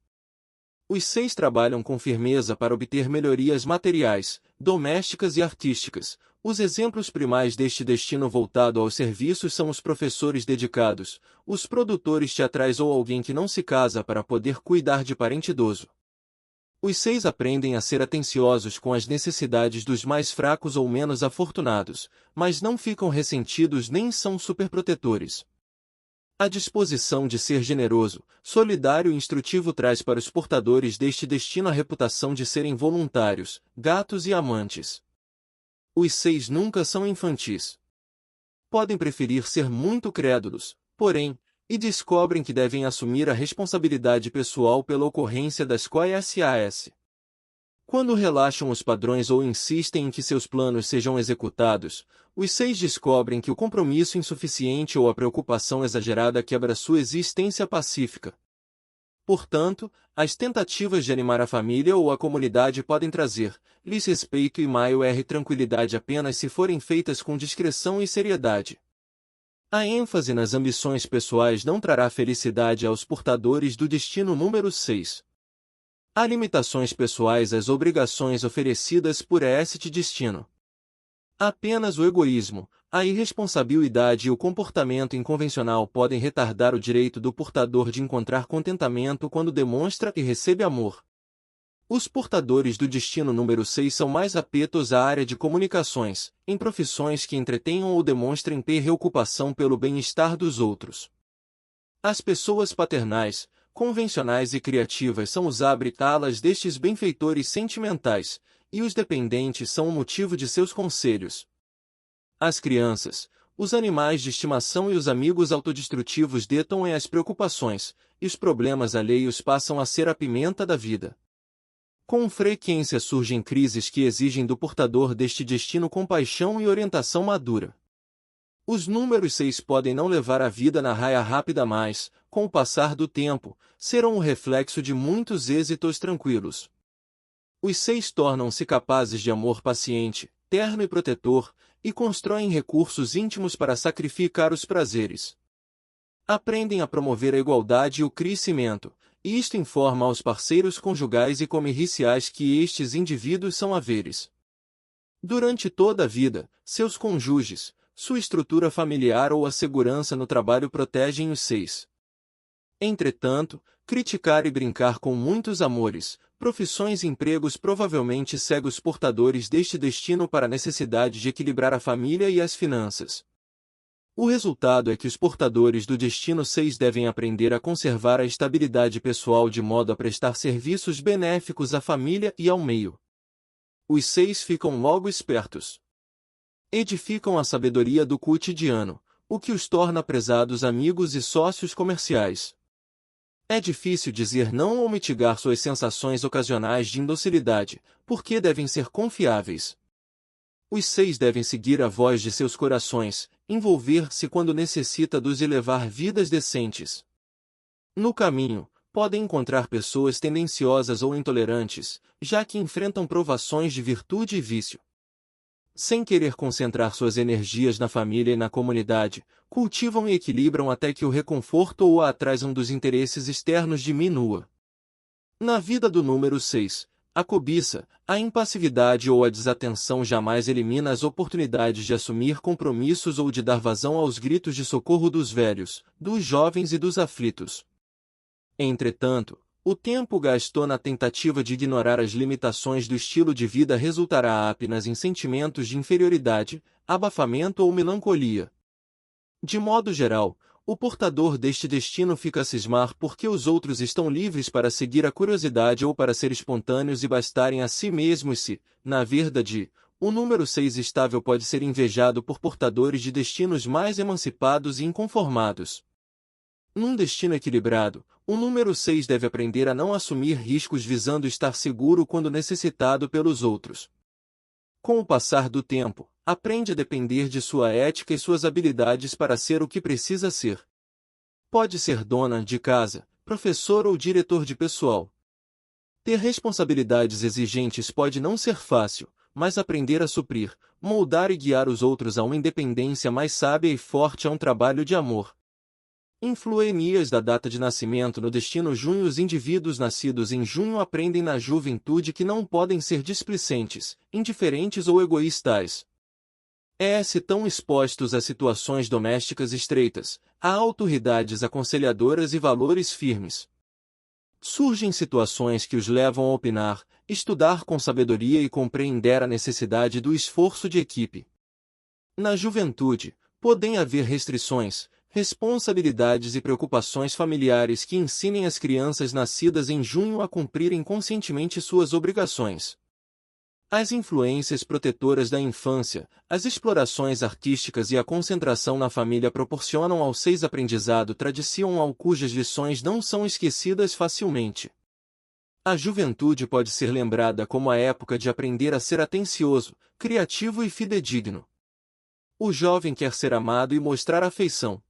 Os 6 trabalham com firmeza para obter melhorias materiais, domésticas e artísticas. Os exemplos primais deste destino voltado aos serviços são os professores dedicados, os produtores teatrais ou alguém que não se casa para poder cuidar de parente idoso. Os 6 aprendem a ser atenciosos com as necessidades dos mais fracos ou menos afortunados, mas não ficam ressentidos nem são superprotetores. A disposição de ser generoso, solidário e instrutivo traz para os portadores deste destino a reputação de serem voluntários, gatos e amantes. Os 6 nunca são infantis. Podem preferir ser muito crédulos, porém, e descobrem que devem assumir a responsabilidade pessoal pela ocorrência das coisas. Quando relaxam os padrões ou insistem em que seus planos sejam executados, os 6 descobrem que o compromisso insuficiente ou a preocupação exagerada quebra sua existência pacífica. Portanto, as tentativas de animar a família ou a comunidade podem trazer-lhes respeito e maior tranquilidade apenas se forem feitas com discrição e seriedade. A ênfase nas ambições pessoais não trará felicidade aos portadores do destino número 6. Há limitações pessoais às obrigações oferecidas por este destino. Apenas o egoísmo, a irresponsabilidade e o comportamento inconvencional podem retardar o direito do portador de encontrar contentamento quando demonstra e recebe amor. Os portadores do destino número 6 são mais apetos à área de comunicações, em profissões que entretenham ou demonstrem preocupação pelo bem-estar dos outros. As pessoas paternais, convencionais e criativas são os abre-alas destes benfeitores sentimentais, e os dependentes são o motivo de seus conselhos. As crianças, os animais de estimação e os amigos autodestrutivos detam as preocupações, e os problemas alheios passam a ser a pimenta da vida. Com frequência surgem crises que exigem do portador deste destino compaixão e orientação madura. Os números 6 podem não levar a vida na raia rápida, mas, com o passar do tempo, serão o reflexo de muitos êxitos tranquilos. Os 6 tornam-se capazes de amor paciente, terno e protetor, e constroem recursos íntimos para sacrificar os prazeres. Aprendem a promover a igualdade e o crescimento, e isto informa aos parceiros conjugais e comerciais que estes indivíduos são haveres. Durante toda a vida, seus cônjuges, sua estrutura familiar ou a segurança no trabalho protegem os seis. Entretanto, criticar e brincar com muitos amores, profissões e empregos provavelmente cega os portadores deste destino para a necessidade de equilibrar a família e as finanças. O resultado é que os portadores do destino 6 devem aprender a conservar a estabilidade pessoal de modo a prestar serviços benéficos à família e ao meio. Os 6 ficam logo espertos. Edificam a sabedoria do cotidiano, o que os torna prezados amigos e sócios comerciais. É difícil dizer não ou mitigar suas sensações ocasionais de indocilidade, porque devem ser confiáveis. Os 6 devem seguir a voz de seus corações, envolver-se quando necessita dos e levar vidas decentes. No caminho, podem encontrar pessoas tendenciosas ou intolerantes, já que enfrentam provações de virtude e vício. Sem querer concentrar suas energias na família e na comunidade, cultivam e equilibram até que o reconforto ou a atração dos interesses externos diminua. Na vida do número 6, a cobiça, a impassividade ou a desatenção jamais elimina as oportunidades de assumir compromissos ou de dar vazão aos gritos de socorro dos velhos, dos jovens e dos aflitos. Entretanto, o tempo gasto na tentativa de ignorar as limitações do estilo de vida resultará apenas em sentimentos de inferioridade, abafamento ou melancolia. De modo geral, o portador deste destino fica a cismar porque os outros estão livres para seguir a curiosidade ou para ser espontâneos e bastarem a si mesmos se, na verdade, o número 6 estável pode ser invejado por portadores de destinos mais emancipados e inconformados. Num destino equilibrado, o número 6 deve aprender a não assumir riscos visando estar seguro quando necessitado pelos outros. Com o passar do tempo, aprende a depender de sua ética e suas habilidades para ser o que precisa ser. Pode ser dona de casa, professor ou diretor de pessoal. Ter responsabilidades exigentes pode não ser fácil, mas aprender a suprir, moldar e guiar os outros a uma independência mais sábia e forte é um trabalho de amor. Influências da data de nascimento no destino junho. Os indivíduos nascidos em junho aprendem na juventude que não podem ser displicentes, indiferentes ou egoístas. Se tão expostos a situações domésticas estreitas, a autoridades aconselhadoras e valores firmes. Surgem situações que os levam a opinar, estudar com sabedoria e compreender a necessidade do esforço de equipe. Na juventude, podem haver restrições, responsabilidades e preocupações familiares que ensinem as crianças nascidas em junho a cumprirem conscientemente suas obrigações. As influências protetoras da infância, as explorações artísticas e a concentração na família proporcionam aos 6 aprendizado tradicional cujas lições não são esquecidas facilmente. A juventude pode ser lembrada como a época de aprender a ser atencioso, criativo e fidedigno. O jovem quer ser amado e mostrar afeição.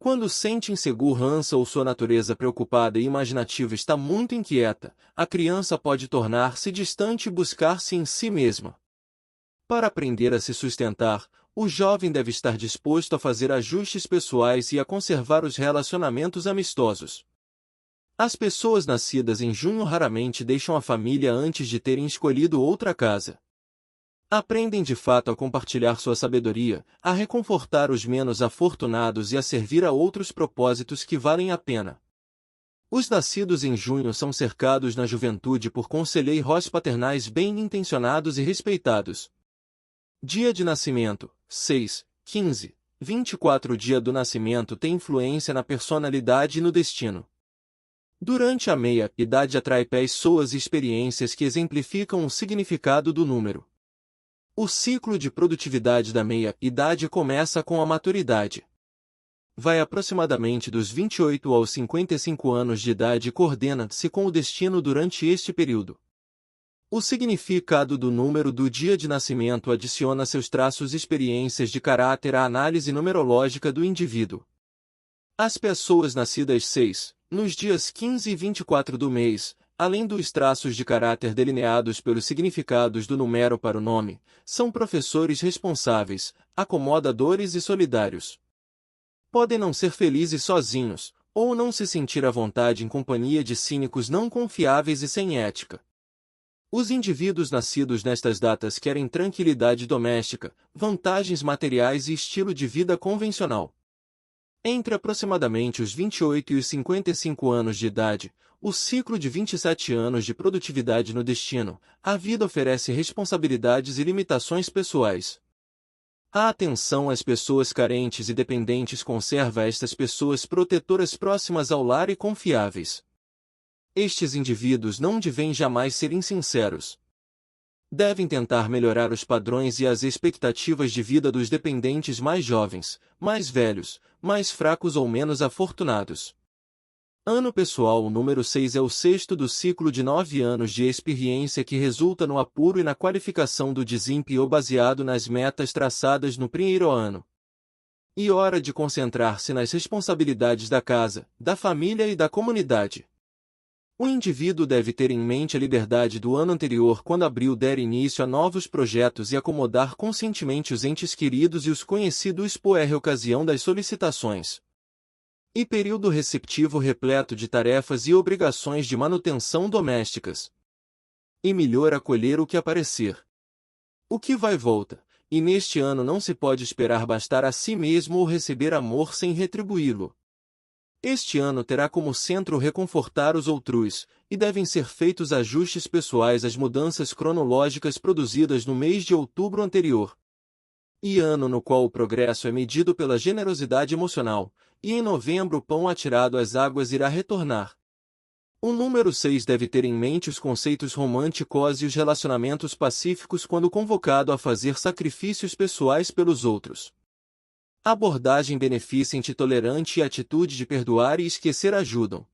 Quando sente insegurança ou sua natureza preocupada e imaginativa está muito inquieta, a criança pode tornar-se distante e buscar-se em si mesma. Para aprender a se sustentar, o jovem deve estar disposto a fazer ajustes pessoais e a conservar os relacionamentos amistosos. As pessoas nascidas em junho raramente deixam a família antes de terem escolhido outra casa. Aprendem de fato a compartilhar sua sabedoria, a reconfortar os menos afortunados e a servir a outros propósitos que valem a pena. Os nascidos em junho são cercados na juventude por conselheiros paternais bem-intencionados e respeitados. Dia de nascimento, 6, 15, 24. O dia do nascimento tem influência na personalidade e no destino. Durante a meia-idade atrai pessoas e experiências que exemplificam o significado do número. O ciclo de produtividade da meia-idade começa com a maturidade. Vai aproximadamente dos 28 aos 55 anos de idade e coordena-se com o destino durante este período. O significado do número do dia de nascimento adiciona seus traços e experiências de caráter à análise numerológica do indivíduo. As pessoas nascidas 6, nos dias 15 e 24 do mês, além dos traços de caráter delineados pelos significados do número para o nome, são professores responsáveis, acomodadores e solidários. Podem não ser felizes sozinhos, ou não se sentir à vontade em companhia de cínicos não confiáveis e sem ética. Os indivíduos nascidos nestas datas querem tranquilidade doméstica, vantagens materiais e estilo de vida convencional. Entre aproximadamente os 28 e os 55 anos de idade, o ciclo de 27 anos de produtividade no destino, a vida oferece responsabilidades e limitações pessoais. A atenção às pessoas carentes e dependentes conserva estas pessoas protetoras próximas ao lar e confiáveis. Estes indivíduos não devem jamais ser insinceros. Devem tentar melhorar os padrões e as expectativas de vida dos dependentes mais jovens, mais velhos, mais fracos ou menos afortunados. Ano pessoal. O número 6 é o sexto do ciclo de 9 anos de experiência que resulta no apuro e na qualificação do desempenho baseado nas metas traçadas no primeiro ano. E hora de concentrar-se nas responsabilidades da casa, da família e da comunidade. O indivíduo deve ter em mente a liberdade do ano anterior quando abril der início a novos projetos e acomodar conscientemente os entes queridos e os conhecidos por ocasião das solicitações. E período receptivo repleto de tarefas e obrigações de manutenção domésticas. E melhor acolher o que aparecer. O que vai volta, e neste ano não se pode esperar bastar a si mesmo ou receber amor sem retribuí-lo. Este ano terá como centro reconfortar os outrus, e devem ser feitos ajustes pessoais às mudanças cronológicas produzidas no mês de outubro anterior. E ano no qual o progresso é medido pela generosidade emocional, e em novembro o pão atirado às águas irá retornar. O número 6 deve ter em mente os conceitos românticos e os relacionamentos pacíficos quando convocado a fazer sacrifícios pessoais pelos outros. A abordagem beneficente, tolerante e a atitude de perdoar e esquecer ajudam.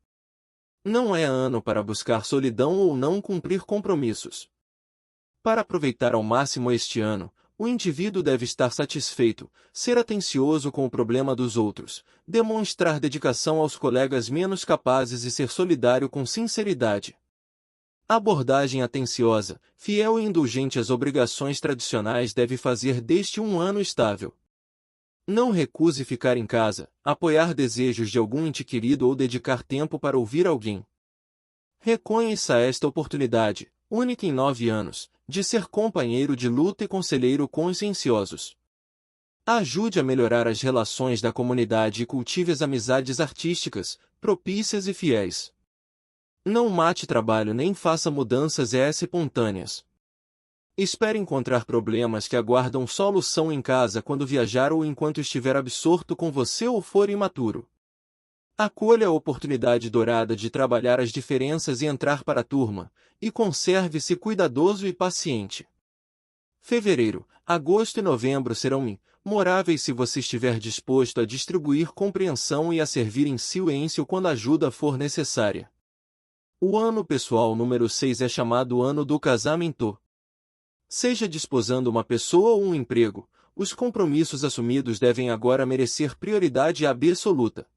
Não é ano para buscar solidão ou não cumprir compromissos. Para aproveitar ao máximo este ano, o indivíduo deve estar satisfeito, ser atencioso com o problema dos outros, demonstrar dedicação aos colegas menos capazes e ser solidário com sinceridade. A abordagem atenciosa, fiel e indulgente às obrigações tradicionais deve fazer deste um ano estável. Não recuse ficar em casa, apoiar desejos de algum ente querido ou dedicar tempo para ouvir alguém. Reconheça esta oportunidade, única em 9 anos, de ser companheiro de luta e conselheiro conscienciosos. Ajude a melhorar as relações da comunidade e cultive as amizades artísticas, propícias e fiéis. Não mate trabalho nem faça mudanças espontâneas. Espere encontrar problemas que aguardam solução em casa quando viajar ou enquanto estiver absorto com você ou for imaturo. Acolha a oportunidade dourada de trabalhar as diferenças e entrar para a turma, e conserve-se cuidadoso e paciente. Fevereiro, agosto e novembro serão memoráveis se você estiver disposto a distribuir compreensão e a servir em silêncio quando a ajuda for necessária. O ano pessoal número 6 é chamado ano do casamento. Seja desposando uma pessoa ou um emprego, os compromissos assumidos devem agora merecer prioridade absoluta.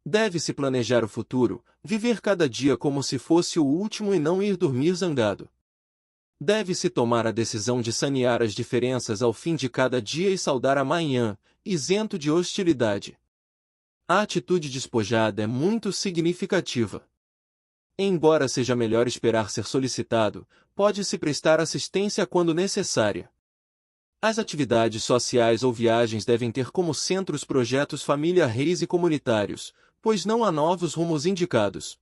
Deve-se planejar o futuro, viver cada dia como se fosse o último e não ir dormir zangado. Deve-se tomar a decisão de sanear as diferenças ao fim de cada dia e saudar amanhã, isento de hostilidade. A atitude despojada é muito significativa. Embora seja melhor esperar ser solicitado, pode-se prestar assistência quando necessária. As atividades sociais ou viagens devem ter como centro os projetos familiares e comunitários, pois não há novos rumos indicados.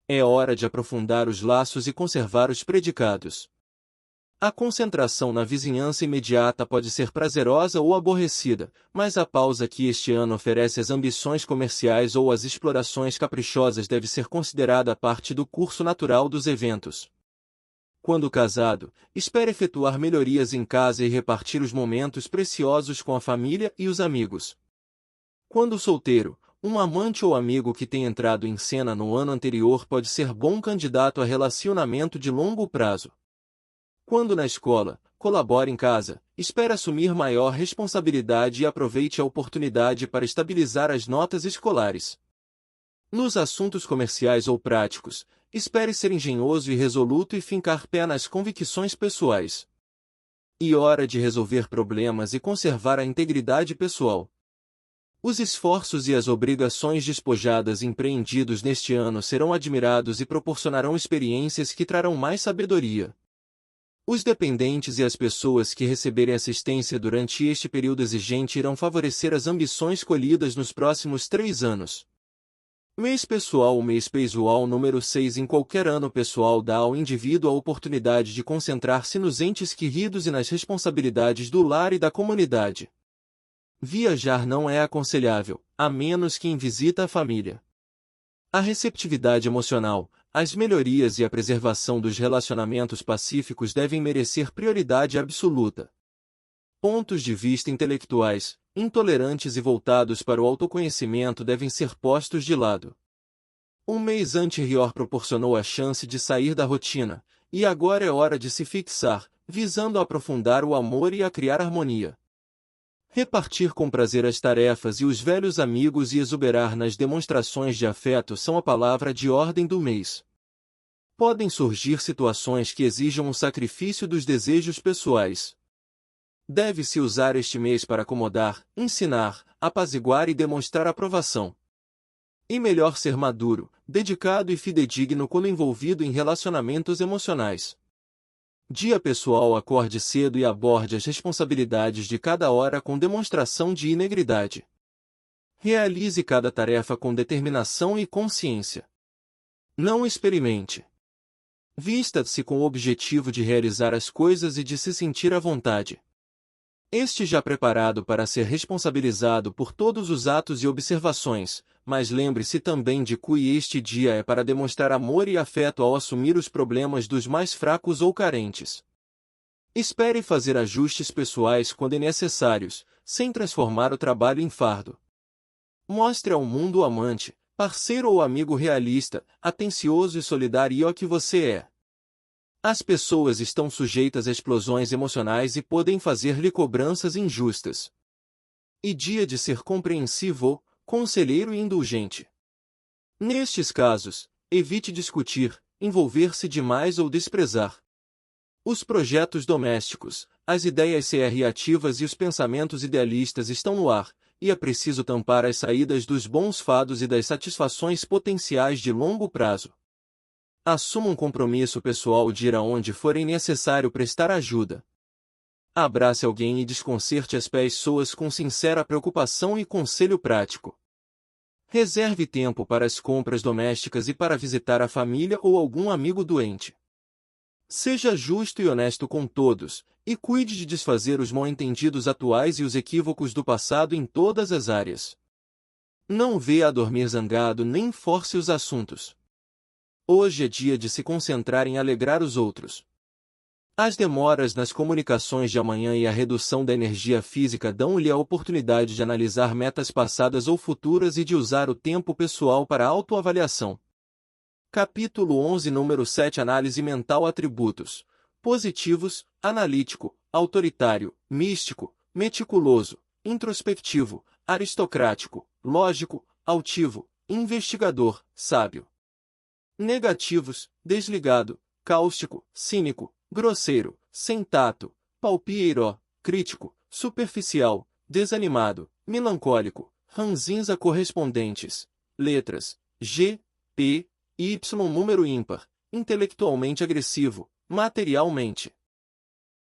É hora de aprofundar os laços e conservar os predicados. A concentração na vizinhança imediata pode ser prazerosa ou aborrecida, mas a pausa que este ano oferece às ambições comerciais ou às explorações caprichosas deve ser considerada parte do curso natural dos eventos. Quando casado, espere efetuar melhorias em casa e repartir os momentos preciosos com a família e os amigos. Quando solteiro, um amante ou amigo que tenha entrado em cena no ano anterior pode ser bom candidato a relacionamento de longo prazo. Quando na escola, colabore em casa, espere assumir maior responsabilidade e aproveite a oportunidade para estabilizar as notas escolares. Nos assuntos comerciais ou práticos, espere ser engenhoso e resoluto e fincar pé nas convicções pessoais. E hora de resolver problemas e conservar a integridade pessoal. Os esforços e as obrigações despojadas empreendidos neste ano serão admirados e proporcionarão experiências que trarão mais sabedoria. Os dependentes e as pessoas que receberem assistência durante este período exigente irão favorecer as ambições colhidas nos próximos 3 anos. Mês pessoal. O mês pessoal número 6 em qualquer ano pessoal dá ao indivíduo a oportunidade de concentrar-se nos entes queridos e nas responsabilidades do lar e da comunidade. Viajar não é aconselhável, a menos que em visita à família. A receptividade emocional, as melhorias e a preservação dos relacionamentos pacíficos devem merecer prioridade absoluta. Pontos de vista intelectuais, intolerantes e voltados para o autoconhecimento devem ser postos de lado. Um mês anterior proporcionou a chance de sair da rotina, e agora é hora de se fixar, visando aprofundar o amor e a criar harmonia. Repartir com prazer as tarefas e os velhos amigos e exuberar nas demonstrações de afeto são a palavra de ordem do mês. Podem surgir situações que exijam um sacrifício dos desejos pessoais. Deve-se usar este mês para acomodar, ensinar, apaziguar e demonstrar aprovação. E melhor ser maduro, dedicado e fidedigno quando envolvido em relacionamentos emocionais. Dia pessoal. Acorde cedo e aborde as responsabilidades de cada hora com demonstração de integridade. Realize cada tarefa com determinação e consciência. Não experimente. Vista-se com o objetivo de realizar as coisas e de se sentir à vontade. Este já preparado para ser responsabilizado por todos os atos e observações, mas lembre-se também de que este dia é para demonstrar amor e afeto ao assumir os problemas dos mais fracos ou carentes. Espere fazer ajustes pessoais quando necessários, sem transformar o trabalho em fardo. Mostre ao mundo o amante, parceiro ou amigo realista, atencioso e solidário que você é. As pessoas estão sujeitas a explosões emocionais e podem fazer-lhe cobranças injustas. E dia de ser compreensivo, conselheiro e indulgente. Nestes casos, evite discutir, envolver-se demais ou desprezar. Os projetos domésticos, as ideias criativas e os pensamentos idealistas estão no ar, e é preciso tampar as saídas dos bons fados e das satisfações potenciais de longo prazo. Assuma um compromisso pessoal de ir aonde forem necessário prestar ajuda. Abrace alguém e desconcerte as pessoas com sincera preocupação e conselho prático. Reserve tempo para as compras domésticas e para visitar a família ou algum amigo doente. Seja justo e honesto com todos, e cuide de desfazer os mal-entendidos atuais e os equívocos do passado em todas as áreas. Não vê a dormir zangado nem force os assuntos. Hoje é dia de se concentrar em alegrar os outros. As demoras nas comunicações de amanhã e a redução da energia física dão-lhe a oportunidade de analisar metas passadas ou futuras e de usar o tempo pessoal para autoavaliação. Capítulo 11, número 7. Análise mental. Atributos: positivos, analítico, autoritário, místico, meticuloso, introspectivo, aristocrático, lógico, altivo, investigador, sábio. Negativos: desligado, cáustico, cínico, grosseiro, sem tato, palpieiro, crítico, superficial, desanimado, melancólico, ranzinza. Correspondentes: letras G, P, Y. Número ímpar: intelectualmente agressivo, materialmente